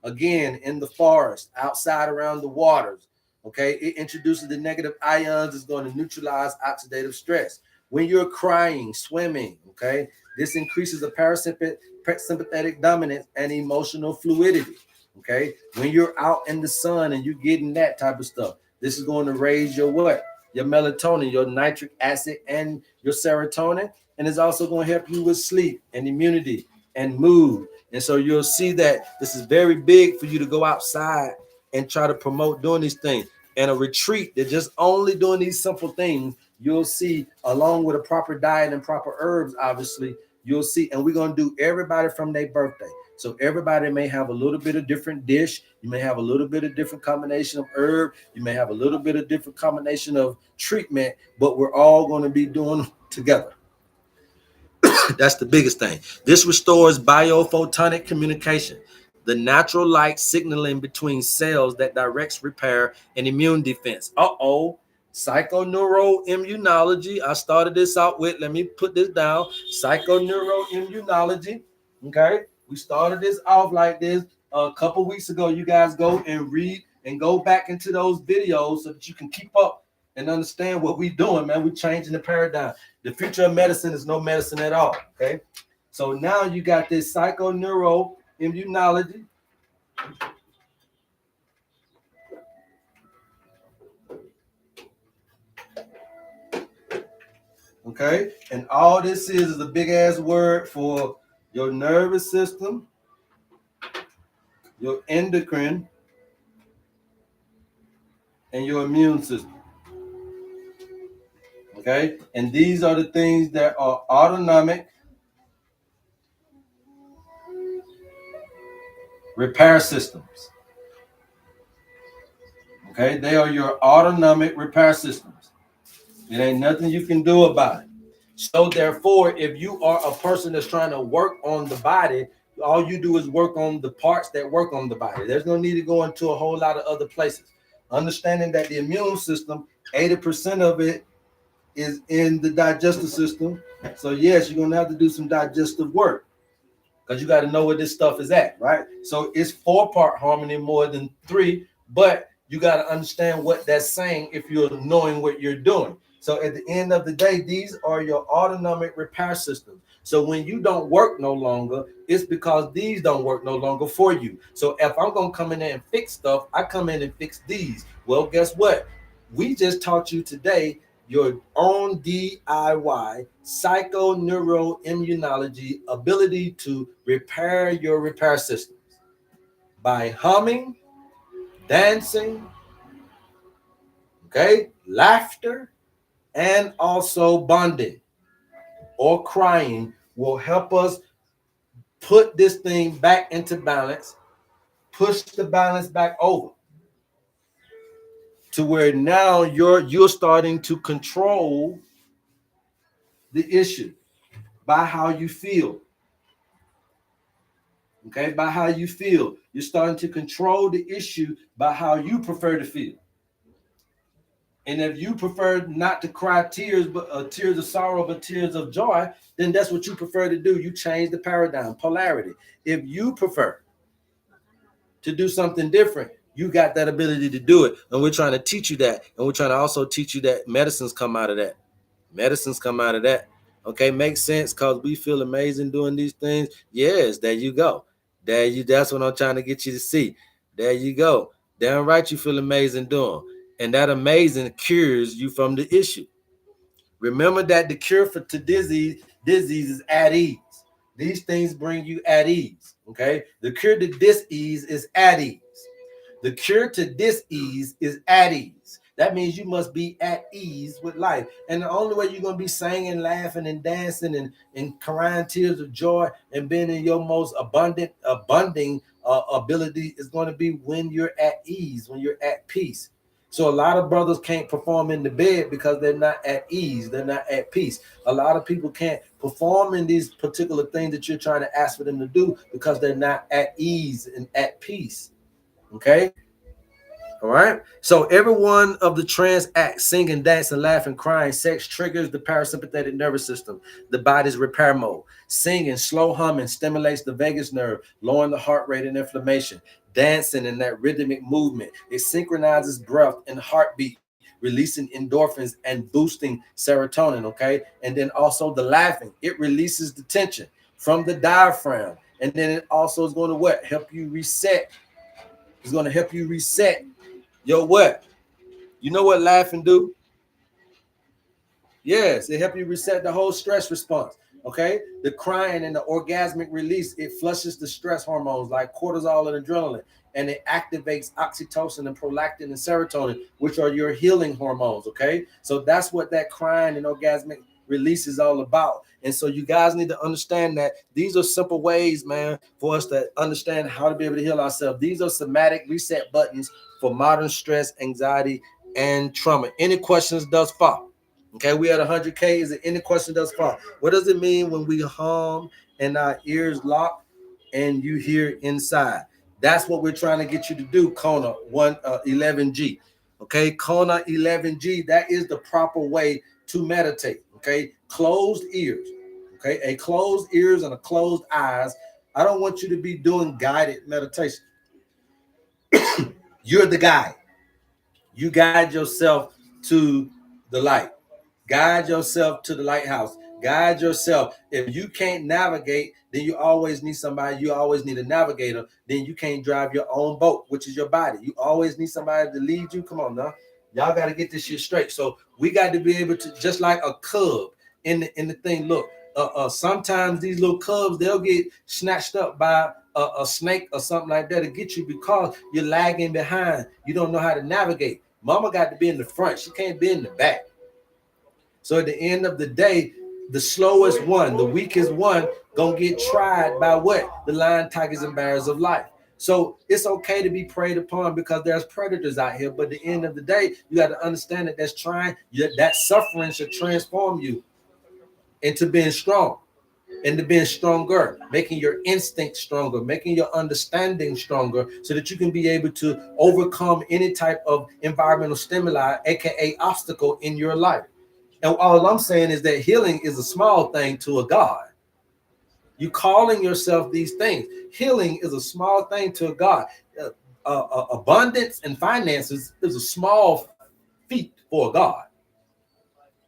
again, in the forest, outside around the waters, okay, it introduces the negative ions, it's going to neutralize oxidative stress. When you're crying, swimming, okay, this increases the parasympathetic dominance and emotional fluidity, okay? When you're out in the sun and you're getting that type of stuff, this is going to raise your what? Your melatonin, your nitric acid, and your serotonin, and it's also going to help you with sleep and immunity and mood. And so you'll see that this is very big for you to go outside and try to promote doing these things. And a retreat that just only doing these simple things, you'll see, along with a proper diet and proper herbs, obviously, you'll see. And we're going to do everybody from their birthday. So everybody may have a little bit of different dish. You may have a little bit of different combination of herb. You may have a little bit of different combination of treatment, but we're all going to be doing together. That's the biggest thing. This restores biophotonic communication, the natural light signaling between cells that directs repair and immune defense. Uh-oh. Psychoneuroimmunology. I started this out with, let me put this down, psychoneuroimmunology. Okay, we started this off like this a couple weeks ago. You guys go and read and go back into those videos so that you can keep up and understand what we're doing, man. We're changing the paradigm. The future of medicine is no medicine at all. Okay, so now you got this psychoneuroimmunology. Okay, and all this is a big ass word for your nervous system, your endocrine, and your immune system. Okay, and these are the things that are autonomic repair systems. Okay, they are your autonomic repair systems. It ain't nothing you can do about it. So therefore, if you are a person that's trying to work on the body, all you do is work on the parts that work on the body. There's no need to go into a whole lot of other places. Understanding that the immune system, 80% of it is in the digestive system. So yes, you're gonna have to do some digestive work because you got to know where this stuff is at, right? So it's 4-part harmony more than 3, but you got to understand what that's saying if you're knowing what you're doing. So at the end of the day, these are your autonomic repair systems. So when you don't work no longer, it's because these don't work no longer for you. So if I'm going to come in there and fix stuff, I come in and fix these. Well, guess what? We just taught you today your own DIY psychoneuroimmunology ability to repair your repair systems by humming, dancing, okay, laughter, and also bonding or crying will help us put this thing back into balance, push the balance back over to where now you're starting to control the issue by how you feel. Okay, by how you feel. You're starting to control the issue by how you prefer to feel. And if you prefer not to cry tears, but tears of sorrow, but tears of joy, then that's what you prefer to do. You change the paradigm, polarity. If you prefer to do something different, you got that ability to do it. And we're trying to teach you that. And we're trying to also teach you that medicines come out of that. Medicines come out of that. Okay, makes sense because we feel amazing doing these things. Yes, there you go. That's what I'm trying to get you to see. There you go. Damn right you feel amazing doing. And that amazing cures you from the issue. Remember that the cure to disease is at ease. These things bring you at ease. Okay. The cure to dis-ease is at ease. The cure to dis-ease is at ease. That means you must be at ease with life. And the only way you're going to be singing, laughing, and dancing and crying tears of joy and being in your most abounding ability is going to be when you're at ease, when you're at peace. So a lot of brothers can't perform in the bed because they're not at ease. They're not at peace. A lot of people can't perform in these particular things that you're trying to ask for them to do because they're not at ease and at peace. Okay. All right. So every one of the trance acts, singing, dancing, laughing, crying, sex triggers the parasympathetic nervous system, the body's repair mode. Singing, slow humming stimulates the vagus nerve, lowering the heart rate and inflammation. Dancing in that rhythmic movement, it synchronizes breath and heartbeat, releasing endorphins and boosting serotonin. Okay. And then also the laughing, it releases the tension from the diaphragm. And then it also is going to what? Help you reset. It's going to help you reset. Yo, what? You know what laughing do? Yes, it helps you reset the whole stress response. Okay, the crying and the orgasmic release, it flushes the stress hormones like cortisol and adrenaline, and it activates oxytocin and prolactin and serotonin, which are your healing hormones. Okay, so that's what that crying and orgasmic release is all about. And so you guys need to understand that these are simple ways, man, for us to understand how to be able to heal ourselves. These are somatic reset buttons for modern stress, anxiety, and trauma. Any questions thus far? Okay, we at 100K. Is there any question thus far? What does it mean when we hum and our ears lock and you hear inside? That's what we're trying to get you to do, Kona 11G. Okay, Kona 11G, that is the proper way to meditate. Okay, closed ears. Okay, a closed ears and a closed eyes. I don't want you to be doing guided meditation. You're the guide. You guide yourself to the light. Guide yourself to the lighthouse. Guide yourself. If you can't navigate, then you always need somebody. You always need a navigator. Then you can't drive your own boat, which is your body. You always need somebody to lead you. Come on now. Y'all got to get this shit straight. So we got to be able to, just like a cub in the thing. Look, sometimes these little cubs, they'll get snatched up by a snake or something like that to get you because you're lagging behind. You don't know how to navigate. Mama got to be in the front. She can't be in the back. So at the end of the day, the slowest one, the weakest one, gonna get tried by what? The lion, tigers, and bears of life. So it's okay to be preyed upon because there's predators out here. But at the end of the day, you got to understand that that suffering should transform you into being strong, into being stronger, making your instinct stronger, making your understanding stronger, so that you can be able to overcome any type of environmental stimuli, aka obstacle in your life. And all I'm saying is that healing is a small thing to a God. You calling yourself these things. Healing is a small thing to a God. Abundance and finances is a small feat for a God.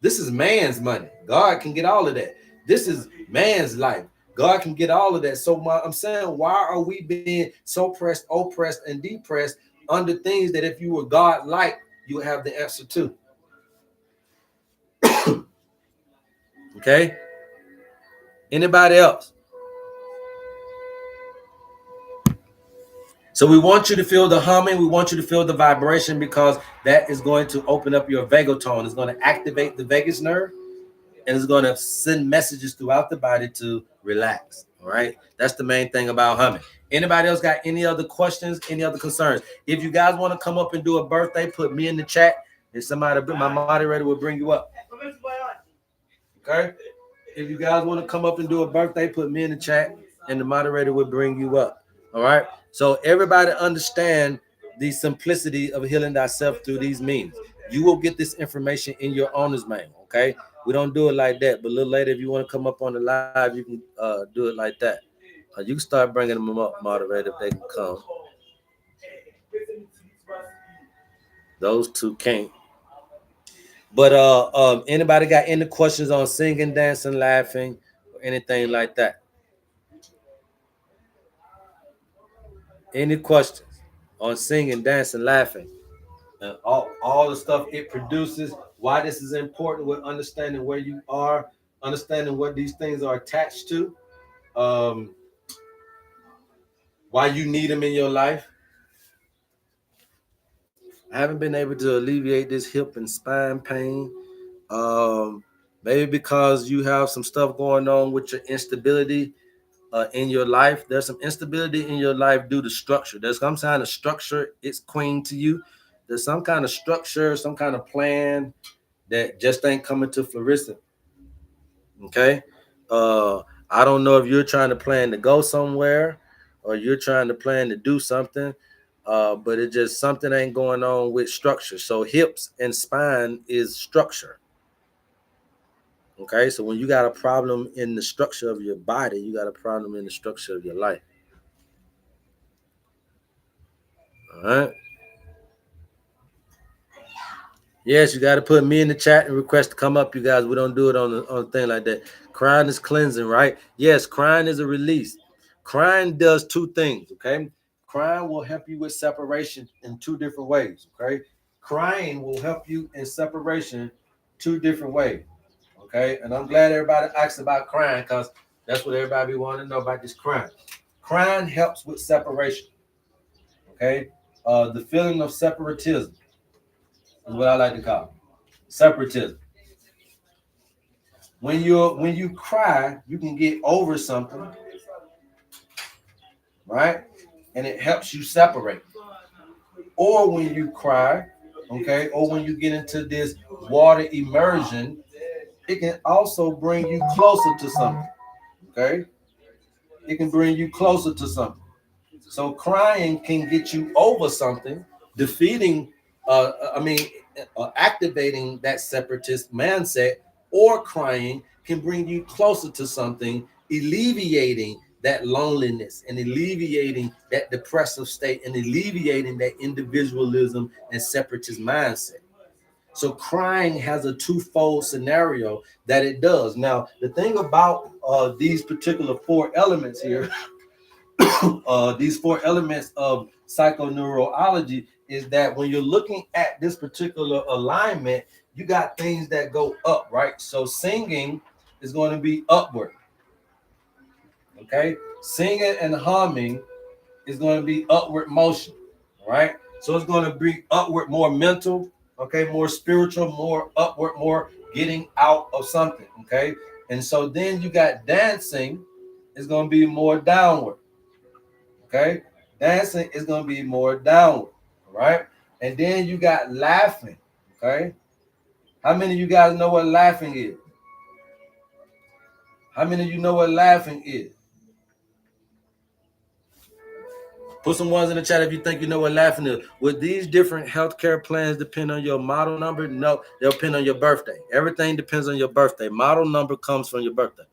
This is man's money. God can get all of that. This is man's life. God can get all of that. So I'm saying, why are we being so pressed, oppressed, and depressed under things that if you were God-like, you would have the answer to? Okay? Anybody else? So we want you to feel the humming. We want you to feel the vibration because that is going to open up your vagal tone. It's going to activate the vagus nerve and it's going to send messages throughout the body to relax. All right. That's the main thing about humming. Anybody else got any other questions, any other concerns? If you guys want to come up and do a birthday, put me in the chat and somebody, my moderator will bring you up. Okay. If you guys want to come up and do a birthday, put me in the chat and the moderator will bring you up. All right. So everybody understand the simplicity of healing thyself through these means. You will get this information in your owner's manual. Okay. We don't do it like that. But a little later, if you want to come up on the live, you can do it like that. You can start bringing them up, moderator, if they can come. Those two can't. But anybody got any questions on singing, dancing, laughing, or anything like that? Any questions on singing, dancing, laughing, and all the stuff it produces? Why this is important with understanding where you are, understanding what these things are attached to, why you need them in your life. I haven't been able to alleviate this hip and spine pain. Maybe because you have some stuff going on with your instability in your life. There's some instability in your life due to structure. There's some kind of structure it's queen to you. There's some kind of structure, some kind of plan that just ain't coming to fruition. Okay. I don't know if you're trying to plan to go somewhere or you're trying to plan to do something, but it just something ain't going on with structure. So hips and spine is structure. Okay, so when you got a problem in the structure of your body, you got a problem in the structure of your life. All right. Yes, you got to put me in the chat and request to come up, you guys. We don't do it on a thing like that. Crying is cleansing, right? Yes, crying is a release. Crying does two things, okay? Crying will help you with separation in two different ways, okay? Crying will help you in separation two different ways, okay? And I'm glad everybody asked about crying because that's what everybody want to know about this crying. Crying helps with separation, okay? The feeling of separatism is what I like to call it. Separatism. When you cry, you can get over something, right? And it helps you separate. Or when you cry, okay, or when you get into this water immersion, it can also bring you closer to something. Okay? It can bring you closer to something. So crying can get you over something, defeating I mean, activating that separatist mindset or crying can bring you closer to something, alleviating that loneliness and alleviating that depressive state and alleviating that individualism and separatist mindset. So crying has a twofold scenario that it does. Now, the thing about these particular four elements here, these four elements of psychoneuroimmunology, is that when you're looking at this particular alignment, you got things that go up, right? So singing is going to be upward, okay? Singing and humming is going to be upward motion, right? So it's going to be upward, more mental, okay, more spiritual, more upward, more getting out of something, okay? And so then you got dancing is going to be more downward, okay? Dancing is going to be more downward, right? And then you got laughing, okay? How many of you guys know what laughing is? How many of you know what laughing is? Put some ones in the chat if you think you know what laughing is. Would these different healthcare plans depend on your model number? No, they'll depend on your birthday. Everything depends on your birthday. Model number comes from your birthday.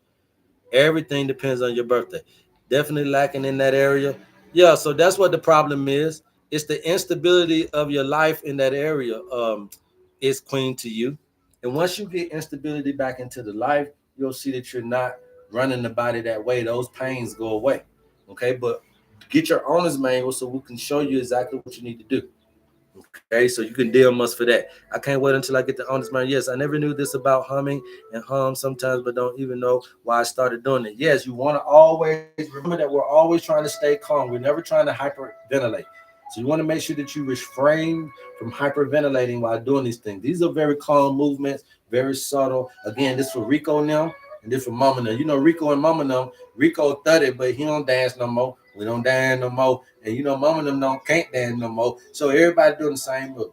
Everything depends on your birthday. Definitely lacking in that area. Yeah, so that's what the problem is. It's the instability of your life in that area is queen to you. And once you get instability back into the life, you'll see that you're not running the body that way. Those pains go away. Okay, but get your owner's manual so we can show you exactly what you need to do. Okay, so you can DM us for that. I can't wait until I get the owner's manual. Yes, I never knew this about humming and hum sometimes, but don't even know why I started doing it. Yes, you want to always remember that we're always trying to stay calm. We're never trying to hyperventilate. So you want to make sure that you refrain from hyperventilating while doing these things. These are very calm movements, very subtle. Again, this for Rico now, and this for Mama now. You know, Rico and Mama now. Rico 30, but he don't dance no more. We don't dance no more. And you know, Mama them can't dance no more. So everybody doing the same move.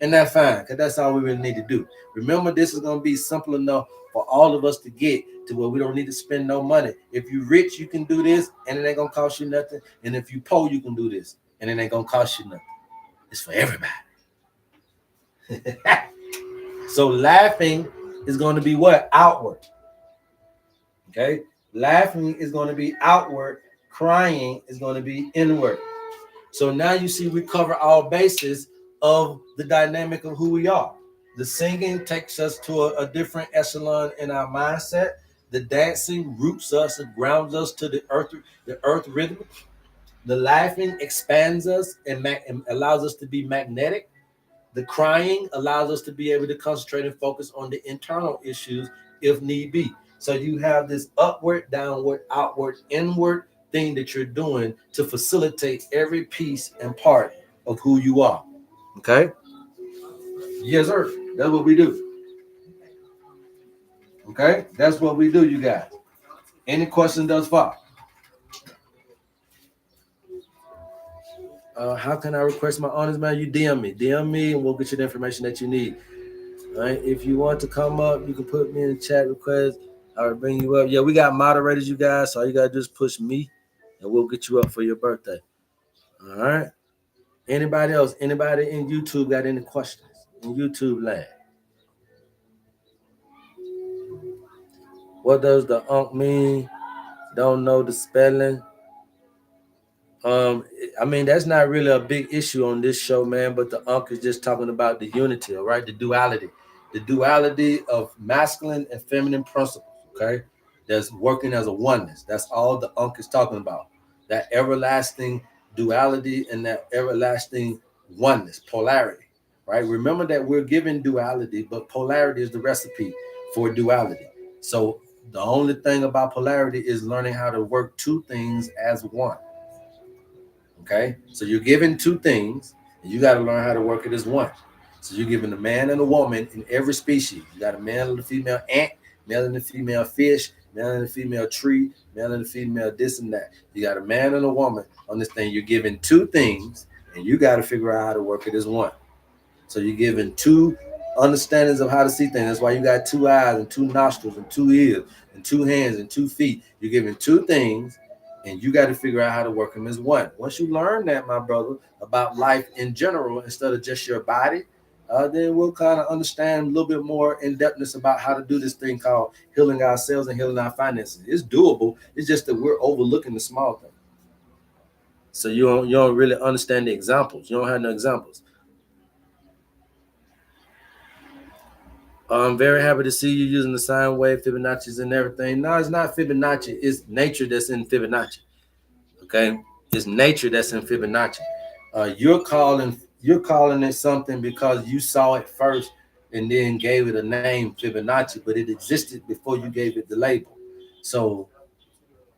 And that's fine, because that's all we really need to do. Remember, this is going to be simple enough for all of us to get to where we don't need to spend no money. If you're rich, you can do this, and it ain't going to cost you nothing. And if you poor, you can do this, and it ain't going to cost you nothing. It's for everybody. So laughing is going to be what? Outward. Okay? Laughing is going to be outward. Crying is going to be inward. So now you see we cover all bases of the dynamic of who we are. The singing takes us to a different echelon in our mindset. The dancing roots us and grounds us to the earth rhythm. The laughing expands us and allows us to be magnetic. The crying allows us to be able to concentrate and focus on the internal issues if need be. So you have this upward, downward, outward, inward thing that you're doing to facilitate every piece and part of who you are. Okay? Yes, sir. That's what we do. Okay? That's what we do, you guys. Any questions thus far? How can I request my honors, man? You DM me. DM me and we'll get you the information that you need. All right. If you want to come up, you can put me in the chat request. I will bring you up. Yeah, we got moderators, you guys. So all you gotta do is push me and we'll get you up for your birthday. All right. Anybody else? Anybody in YouTube got any questions? In YouTube land. What does the unk mean? Don't know the spelling. I mean, that's not really a big issue on this show, man, but the unk is just talking about the unity, all right? The duality of masculine and feminine principles, okay? That's working as a oneness. That's all the unk is talking about. That everlasting duality and that everlasting oneness, polarity, right? Remember that we're given duality, but polarity is the recipe for duality. So the only thing about polarity is learning how to work two things as one. Okay, so you're given two things, and you got to learn how to work it as one. So you're given a man and a woman in every species. You got a male and a female ant, male and a female fish, male and a female tree, male and a female this and that. You got a man and a woman on this thing. You're given two things, and you got to figure out how to work it as one. So you're given two understandings of how to see things. That's why you got two eyes and two nostrils and two ears and two hands and 2 feet. You're given two things, and you got to figure out how to work them as one. Once you learn that, my brother, about life in general instead of just your body, then we'll kind of understand a little bit more in depthness about how to do this thing called healing ourselves and healing our finances. It's doable. It's just that we're overlooking the small thing. So you don't really understand the examples. You don't have no examples. I'm very happy to see you using the sine wave, Fibonacci's and everything. No, it's not Fibonacci. It's nature that's in Fibonacci. Okay, it's nature that's in Fibonacci. You're calling it something because you saw it first and then gave it a name, Fibonacci, but it existed before you gave it the label. So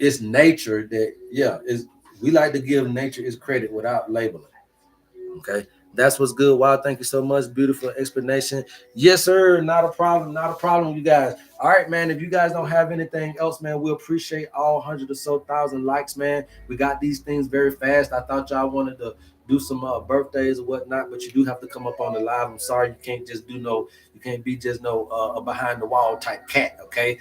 it's nature that, yeah, is we like to give nature its credit without labeling. Okay. That's what's good. Wow. Thank you so much. Beautiful explanation. Yes, sir. Not a problem. Not a problem, you guys. All right, man. If you guys don't have anything else, man, we appreciate all 100 or so thousand likes, man. We got these things very fast. I thought y'all wanted to do some birthdays or whatnot, but you do have to come up on the live. I'm sorry, you can't just do no, you can't be just no a behind the wall type cat, okay?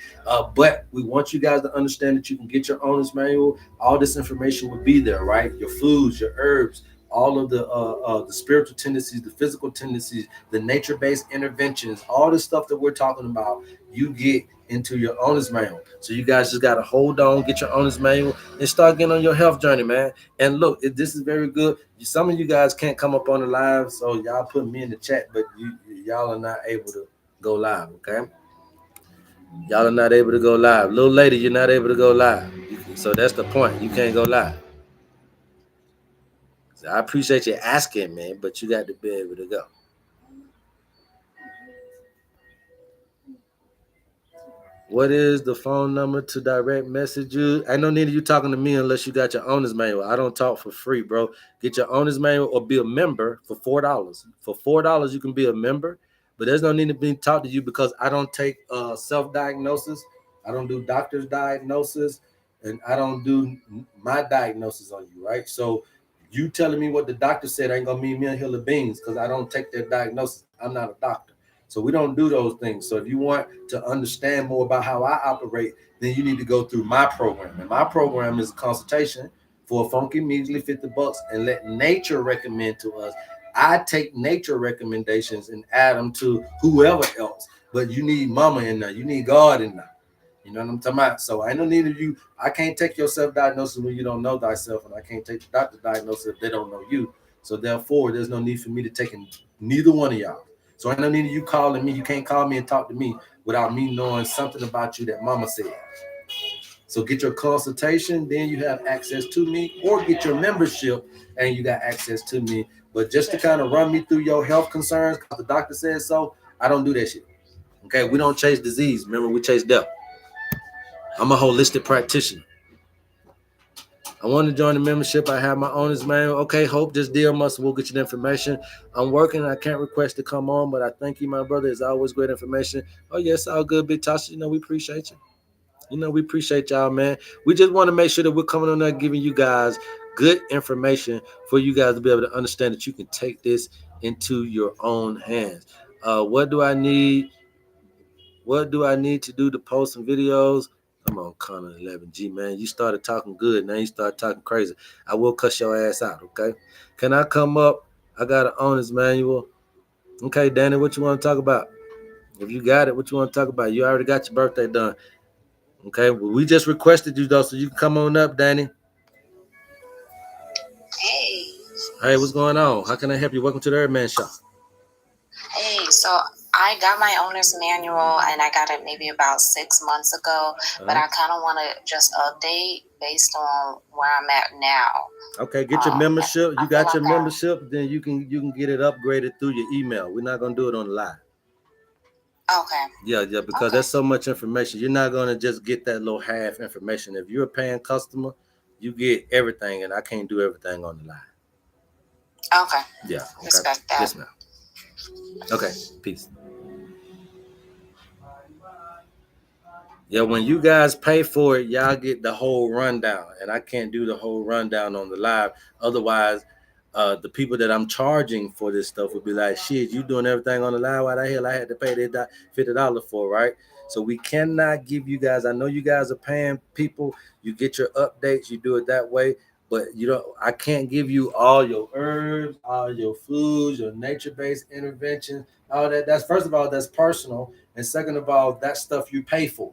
But we want you guys to understand that you can get your owner's manual. All this information will be there, right? Your foods, your herbs, all of the spiritual tendencies, the physical tendencies, the nature-based interventions, all the stuff that we're talking about, you get into your owner's manual. So you guys just gotta hold on, get your owner's manual, and start getting on your health journey, man. And look, this is very good. Some of you guys can't come up on the live, so y'all put me in the chat, but y'all are not able to go live, okay? Y'all are not able to go live. Little lady, you're not able to go live. So that's the point. You can't go live. So I appreciate you asking, man, but you got to be able to go. What is the phone number to direct message you? I don't need you talking to me unless you got your owner's manual. I don't talk for free, bro. Get your owner's manual or be a member for $4. For $4, you can be a member, but there's no need to be talked to you because I don't take self-diagnosis. I don't do doctor's diagnosis, and I don't do my diagnosis on you, right? So you telling me what the doctor said ain't gonna mean me a hill of beans because I don't take their diagnosis. I'm not a doctor. So we don't do those things. So if you want to understand more about how I operate, then you need to go through my program. And my program is a consultation for a funky measly $50 and let nature recommend to us. I take nature recommendations and add them to whoever else. But you need mama in there. You need God in there. You know what I'm talking about? So I don't need you. I can't take your self-diagnosis when you don't know thyself, and I can't take the doctor's diagnosis if they don't know you. So therefore, there's no need for me to take neither one of y'all. So I don't need you calling me. You can't call me and talk to me without me knowing something about you that mama said. So get your consultation, then you have access to me, or get your membership and you got access to me. But just to kind of run me through your health concerns, because the doctor says so, I don't do that shit. Okay, we don't chase disease. Remember, we chase death. I'm a holistic practitioner. I want to join the membership. I have my owner's manual. Okay, Hope, just DM us. We'll get you the information. I'm working. I can't request to come on, but I thank you, my brother. It's always great information. Oh, yes, all good, Big Tasha. We appreciate you. We appreciate y'all, man. We just want to make sure that we're coming on there giving you guys good information for you guys to be able to understand that you can take this into your own hands. What do I need? What do I need to do to post some videos? Come on, Connor 11G, man. You started talking good. Now you start talking crazy. I will cuss your ass out, okay? Can I come up? I got an owner's manual. Okay, Danny, what you want to talk about? If you got it, what you want to talk about? You already got your birthday done. Okay, well, we just requested you, though, so you can come on up, Danny. Hey. Hey, what's going on? How can I help you? Welcome to the HerbMan Shop. Hey, so I got my owner's manual and I got it maybe about 6 months ago, but I kind of want to just update based on where I'm at now. Okay, get your membership. You got your membership, then you can get it upgraded through your email. We're not gonna do it on the live. Okay. Yeah, because there's so much information. You're not gonna just get that little half information. If you're a paying customer, you get everything, and I can't do everything on the live. Okay. Yeah. Okay. Respect that. Yes, ma'am. Okay. Peace. Yeah, when you guys pay for it, y'all get the whole rundown, and I can't do the whole rundown on the live. Otherwise, the people that I'm charging for this stuff would be like, "Shit, you doing everything on the live? Why the hell I had to pay that $50 for, right?" So we cannot give you guys, I know you guys are paying people, you get your updates, you do it that way, but you don't, I can't give you all your herbs, all your foods, your nature-based interventions, all that. That's, first of all, that's personal. And second of all, that's stuff you pay for.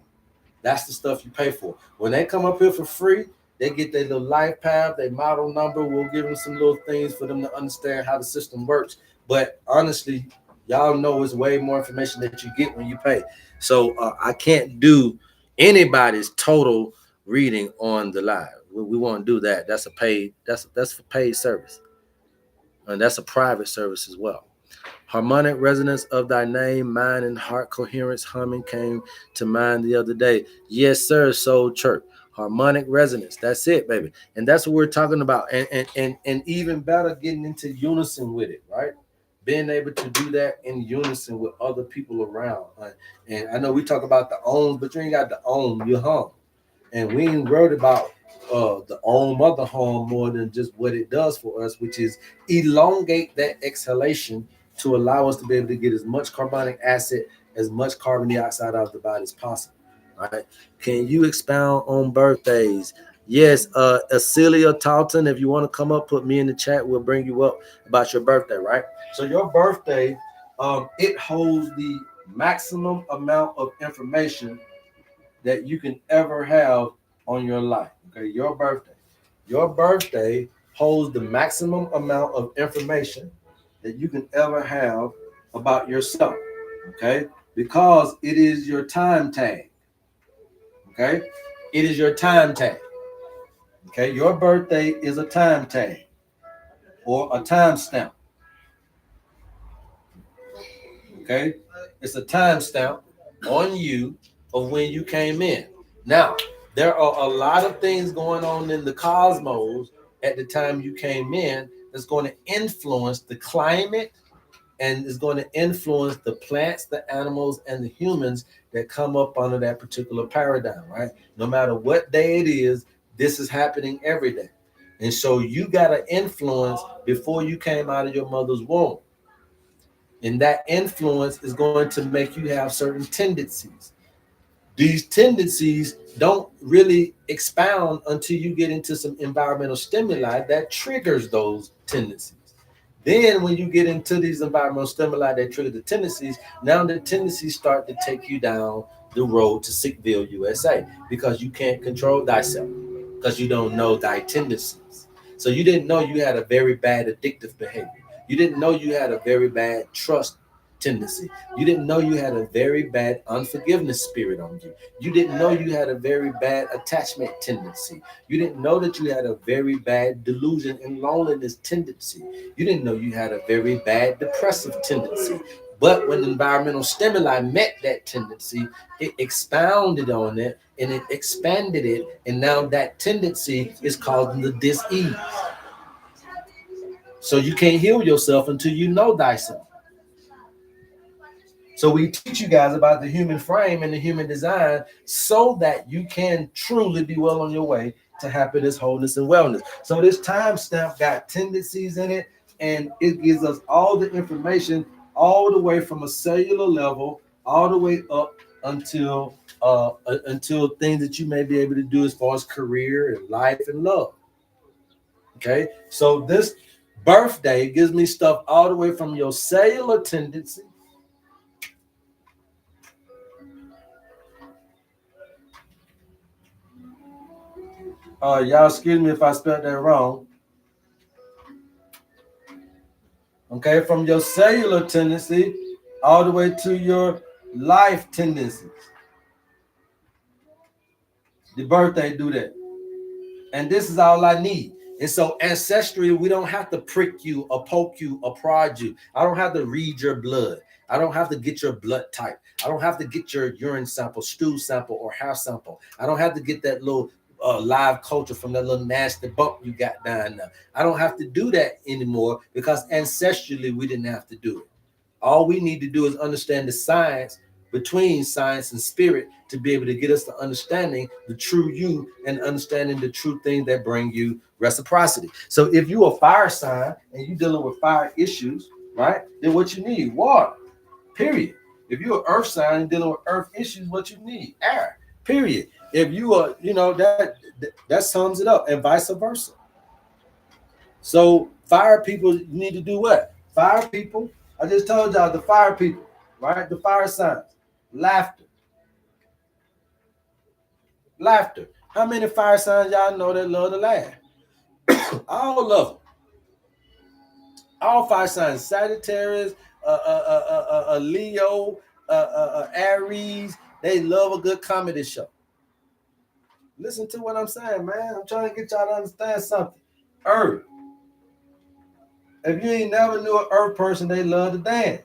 That's the stuff you pay for. When they come up here for free, they get their little life path, their model number. We'll give them some little things for them to understand how the system works. But honestly, y'all know it's way more information that you get when you pay. So I can't do anybody's total reading on the live. We won't do that. That's a paid. That's for paid service, and that's a private service as well. Harmonic resonance of thy name, mind and heart coherence humming came to mind the other day. Yes, sir, soul chirp. Harmonic resonance. That's it, baby. And that's what we're talking about. And even better, getting into unison with it, right? Being able to do that in unison with other people around. Right? And I know we talk about the own, but you ain't got the own, you hum. And we ain't worried about the own of the home more than just what it does for us, which is elongate that exhalation to allow us to be able to get as much carbonic acid, as much carbon dioxide out of the body as possible. Right? Can you expound on birthdays? Yes, Acelia Talton, if you want to come up, put me in the chat. We'll bring you up about your birthday, right? So your birthday, it holds the maximum amount of information that you can ever have on your life. Okay, your birthday. Your birthday holds the maximum amount of information that you can ever have about yourself. Okay, because it is your time tag. Okay, it is your time tag. Okay, your birthday is a time tag or a time stamp. Okay, it's a time stamp on you of when you came in. Now, there are a lot of things going on in the cosmos at the time you came in that's going to influence the climate and is going to influence the plants, the animals, and the humans that come up under that particular paradigm, right? No matter what day it is, this is happening every day. And so you got an influence before you came out of your mother's womb. And that influence is going to make you have certain tendencies. These tendencies don't really expound until you get into some environmental stimuli that triggers those tendencies. Then when you get into these environmental stimuli that trigger the tendencies, now the tendencies start to take you down the road to Sickville, USA, because you can't control thyself, because you don't know thy tendencies. So you didn't know you had a very bad addictive behavior. You didn't know you had a very bad trust tendency. You didn't know you had a very bad unforgiveness spirit on you. You didn't know you had a very bad attachment tendency. You didn't know that you had a very bad delusion and loneliness tendency. You didn't know you had a very bad depressive tendency. But when environmental stimuli met that tendency, it expounded on it and it expanded it. And now that tendency is causing the dis-ease. So you can't heal yourself until you know thyself. So we teach you guys about the human frame and the human design so that you can truly be well on your way to happiness, wholeness, and wellness. So this timestamp got tendencies in it, and it gives us all the information all the way from a cellular level, all the way up until things that you may be able to do as far as career and life and love. Okay, so this birthday gives me stuff all the way from your cellular tendency. Y'all excuse me if I spelled that wrong. Okay, from your cellular tendency all the way to your life tendencies. The birthday do that. And this is all I need. And so ancestrally, we don't have to prick you or poke you or prod you. I don't have to read your blood. I don't have to get your blood type. I don't have to get your urine sample, stool sample, or hair sample. I don't have to get that little live culture from that little nasty bump you got down there. I don't have to do that anymore because ancestrally we didn't have to do it. All we need to do is understand the science between science and spirit to be able to get us to understanding the true you and understanding the true things that bring you reciprocity. So if you a fire sign and you dealing with fire issues, right, then what you need, water, period. If you're an earth sign and dealing with earth issues, what you need? Air. Period. If you are, that sums it up, and vice versa. So fire people need to do what? Fire people, I just told y'all the fire people, right? The fire signs. Laughter. Laughter. How many fire signs y'all know that love to laugh? All of them. All fire signs. Sagittarius, Leo, Aries. They love a good comedy show. Listen to what I'm saying, man. I'm trying to get y'all to understand something. Earth. If you ain't never knew an earth person, they love to dance.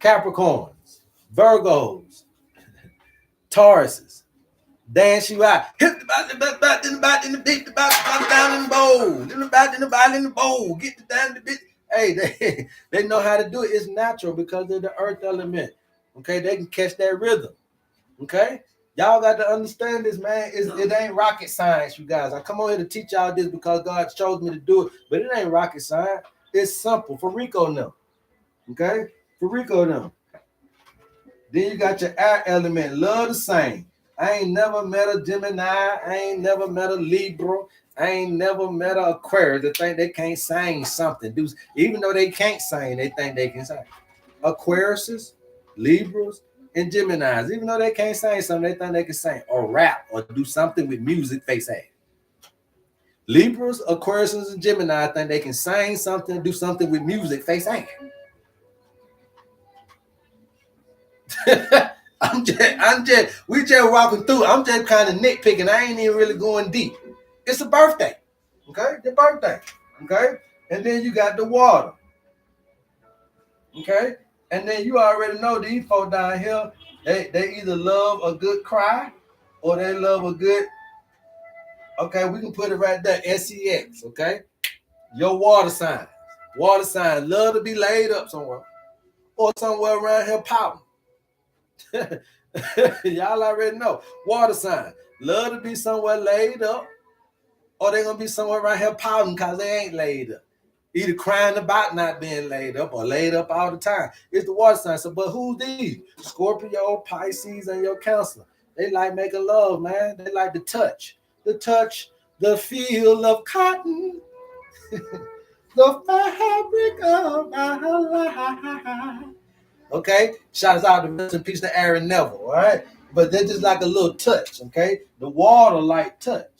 Capricorns, Virgos, Tauruses, dance you out. Hit the body, in the beat, the body down in the bowl. In the body in the bowl. Get the down the bit. Hey, they know how to do it. It's natural because they're the earth element. Okay, they can catch that rhythm. Okay, y'all got to understand this, man. It ain't rocket science, you guys. I come on here to teach y'all this because God chose me to do it, but it ain't rocket science. It's simple for Rico now. Okay, for Rico now. Then you got your air element, love the same. I ain't never met a Gemini. I ain't never met a Libra. I ain't never met an Aquarius that think they can't sing something. Even though they can't sing, they think they can sing. Aquariuses, Libras, and Geminis, even though they can't sing something, they think they can sing or rap or do something with music, face ass. Libras, Aquariuses, and Gemini think they can sing something, do something with music, face ass. We just walking through. I'm just kind of nitpicking. I ain't even really going deep. It's a birthday. Okay, the birthday. Okay, and then you got the water. Okay, and then you already know these folks down here. They either love a good cry or they love a good. Okay, we can put it right there. SEX. Okay, your water sign. Water sign love to be laid up somewhere or somewhere around here pouting. Y'all already know. Water sign. Love to be somewhere laid up, or they're gonna be somewhere around here pouting because they ain't laid up. Either crying about not being laid up or laid up all the time. It's the water sign. So, but who's these? Scorpio, Pisces, and your Cancer. They like making love, man. They like the touch. The feel of cotton. The fabric of our life. Okay, shouts out to rest in peace to Aaron Neville, all right? But they're just like a little touch, okay? The water like touch,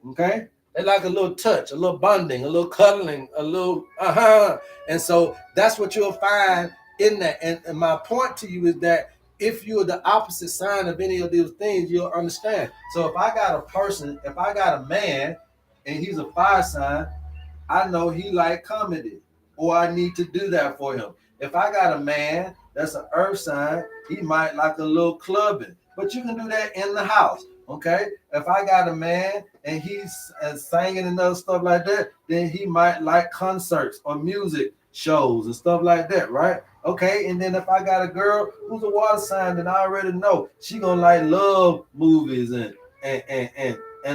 okay? They like a little touch, a little bonding, a little cuddling, a little and so that's what you'll find in that. And my point to you is that if you're the opposite sign of any of these things, you'll understand. So if I got a man, and he's a fire sign, I know he like comedy, or I need to do that for him. If I got a man that's an earth sign, he might like a little clubbing, but you can do that in the house, okay? If I got a man and he's singing and other stuff like that, then he might like concerts or music shows and stuff like that, right? Okay, and then if I got a girl who's a water sign, then I already know she gonna like love movies and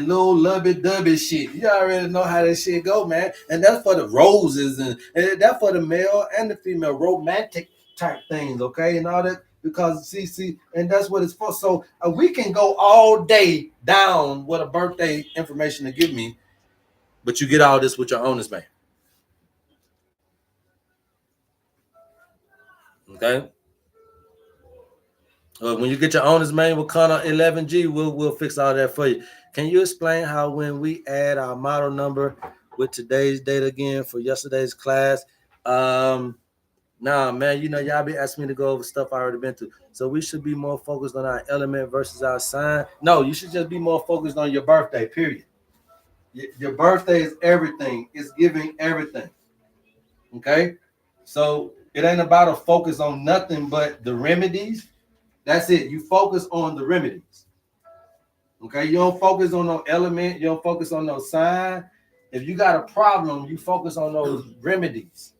little lovey-dovey shit. You already know how that shit go, man. And that's for the roses and that's for the male and the female romantic type things, okay? And all that, because see, and that's what it's for. So we can go all day down what a birthday information to give me, but you get all this with your owner's man. Okay? When you get your owner's manual with Connor 11G, we'll fix all that for you. Can you explain how when we add our model number with today's date again for yesterday's class? Nah, man, y'all be asking me to go over stuff I already been through. So we should be more focused on our element versus our sign. No, you should just be more focused on your birthday, period. Your birthday is everything. It's giving everything. Okay? So it ain't about a focus on nothing but the remedies. That's it. You focus on the remedies. Okay, you don't focus on no element. You don't focus on no sign. If you got a problem, you focus on those remedies.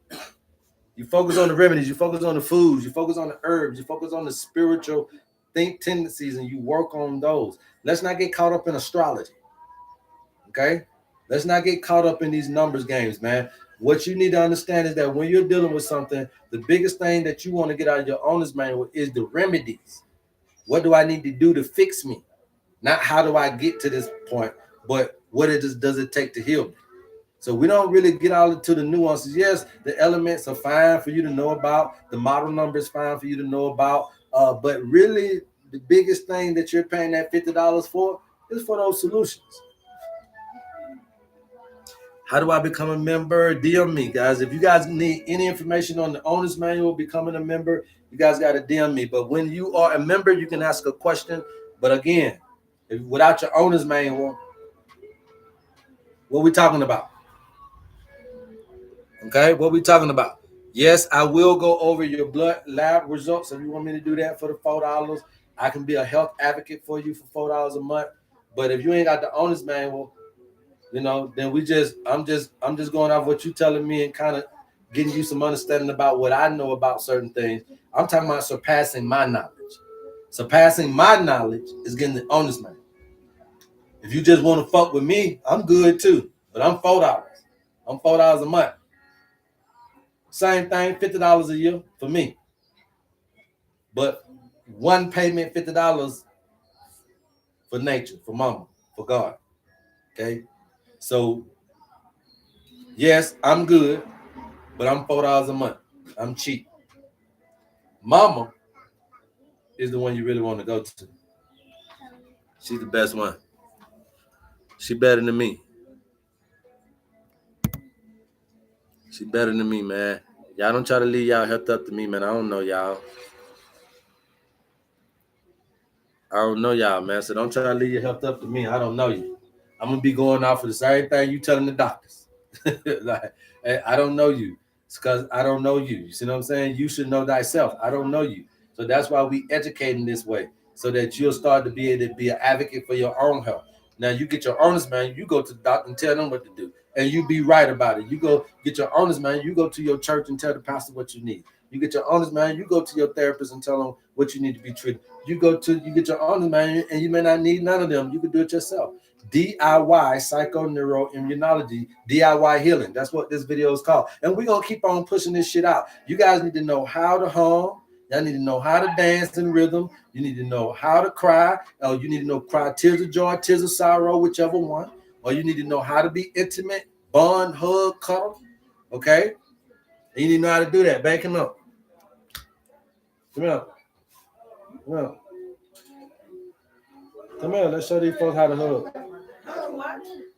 You focus on the remedies. You focus on the foods. You focus on the herbs. You focus on the spiritual tendencies, and you work on those. Let's not get caught up in astrology. Okay, let's not get caught up in these numbers games, man. What you need to understand is that when you're dealing with something, the biggest thing that you want to get out of your owner's manual is the remedies. What do I need to do to fix me? Not how do I get to this point, but what does it take to heal me? So we don't really get all into the nuances. Yes, the elements are fine for you to know about. The model number is fine for you to know about. But really, the biggest thing that you're paying that $50 for is for those solutions. How do I become a member? DM me, guys. If you guys need any information on the owner's manual, becoming a member, you guys got to DM me. But when you are a member, you can ask a question. But again, without your owner's manual, what are we talking about? Okay, what are we talking about? Yes, I will go over your blood lab results. If you want me to do that for the $4, I can be a health advocate for you for $4 a month. But if you ain't got the owner's manual, then I'm just going off what you telling me and kind of getting you some understanding about what I know about certain things. I'm talking about surpassing my knowledge. Surpassing my knowledge is getting the owner's manual. If you just want to fuck with me, I'm good too. But I'm $4. I'm $4 a month. Same thing, $50 a year for me. But one payment, $50 for nature, for mama, for God. Okay? So, yes, I'm good, but I'm $4 a month. I'm cheap. Mama is the one you really want to go to. She's the best one. She better than me. She better than me, man. Y'all don't try to leave y'all health up to me, man. I don't know y'all. I don't know y'all, man. So don't try to leave your health up to me. I don't know you. I'm gonna be going off of the same thing you telling the doctors. Like, hey, I don't know you. It's because I don't know you. You see what I'm saying? You should know thyself. I don't know you. So that's why we educate in this way, so that you'll start to be able to be an advocate for your own health. Now you get your owner's manual, you go to the doctor and tell them what to do. And you be right about it. You go get your owner's manual, you go to your church and tell the pastor what you need. You get your owner's manual, you go to your therapist and tell them what you need to be treated. You get your owner's manual and you may not need none of them. You can do it yourself. DIY Psychoneuroimmunology, DIY healing. That's what this video is called. And we're going to keep on pushing this shit out. You guys need to know how to hum. Y'all need to know how to dance in rhythm. You need to know how to cry. Or you need to know cry tears of joy, tears of sorrow, whichever one. Or you need to know how to be intimate, bond, hug, cuddle. Okay? And you need to know how to do that. Back him up. Come here. Come here. Come here. Let's show these folks how to hug.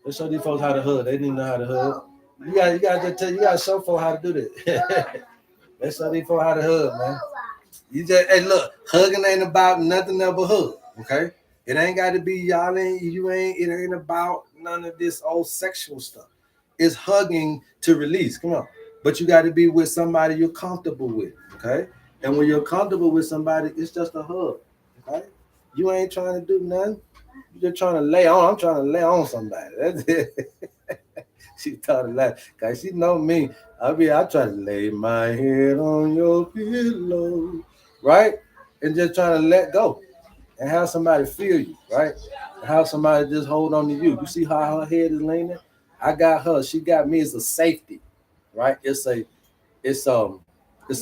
Let's show these folks how to hug. They didn't know how to hug. You gotta show folks how to do that. Let's show these folks how to hug, man. Hey, look, hugging ain't about nothing but hug. Okay? It ain't got to be it ain't about none of this old sexual stuff. It's hugging to release. Come on. But you got to be with somebody you're comfortable with. Okay? And when you're comfortable with somebody, it's just a hug. Okay? You ain't trying to do nothing. You're just trying to lay on. I'm trying to lay on somebody. That's it. She started laughing because she know me. I try to lay my head on your pillow, right? And just trying to let go and have somebody feel you, right? And have somebody just hold on to you. You see how her head is leaning? I got her. She got me as a safety, right? It's a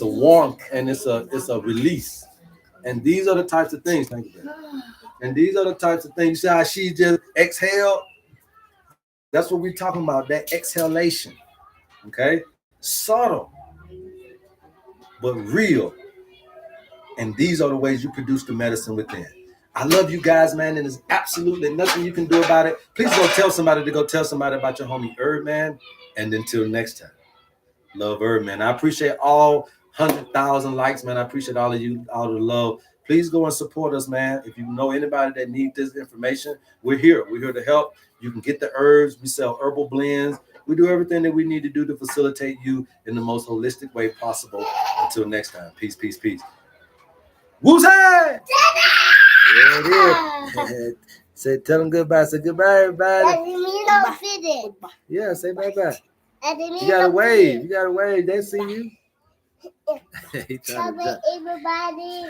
warmth and it's a release. And these are the types of things. Thank you. And these are the types of things. You see how she just exhaled? That's what we're talking about, that exhalation. Okay? Subtle, but real. And these are the ways you produce the medicine within. I love you guys, man, and there's absolutely nothing you can do about it. Please go tell somebody about your homie HerbMan. And until next time, love HerbMan. I appreciate all 100,000 likes, man. I appreciate all of you, all the love. Please go and support us, man. If you know anybody that needs this information, we're here. We're here to help. You can get the herbs. We sell herbal blends. We do everything that we need to do to facilitate you in the most holistic way possible. Until next time, peace, peace, peace. Woozay! There it is. Say, tell them goodbye. Say goodbye, everybody. Yeah, say bye-bye. You gotta wave. You gotta wave. They see you. He everybody.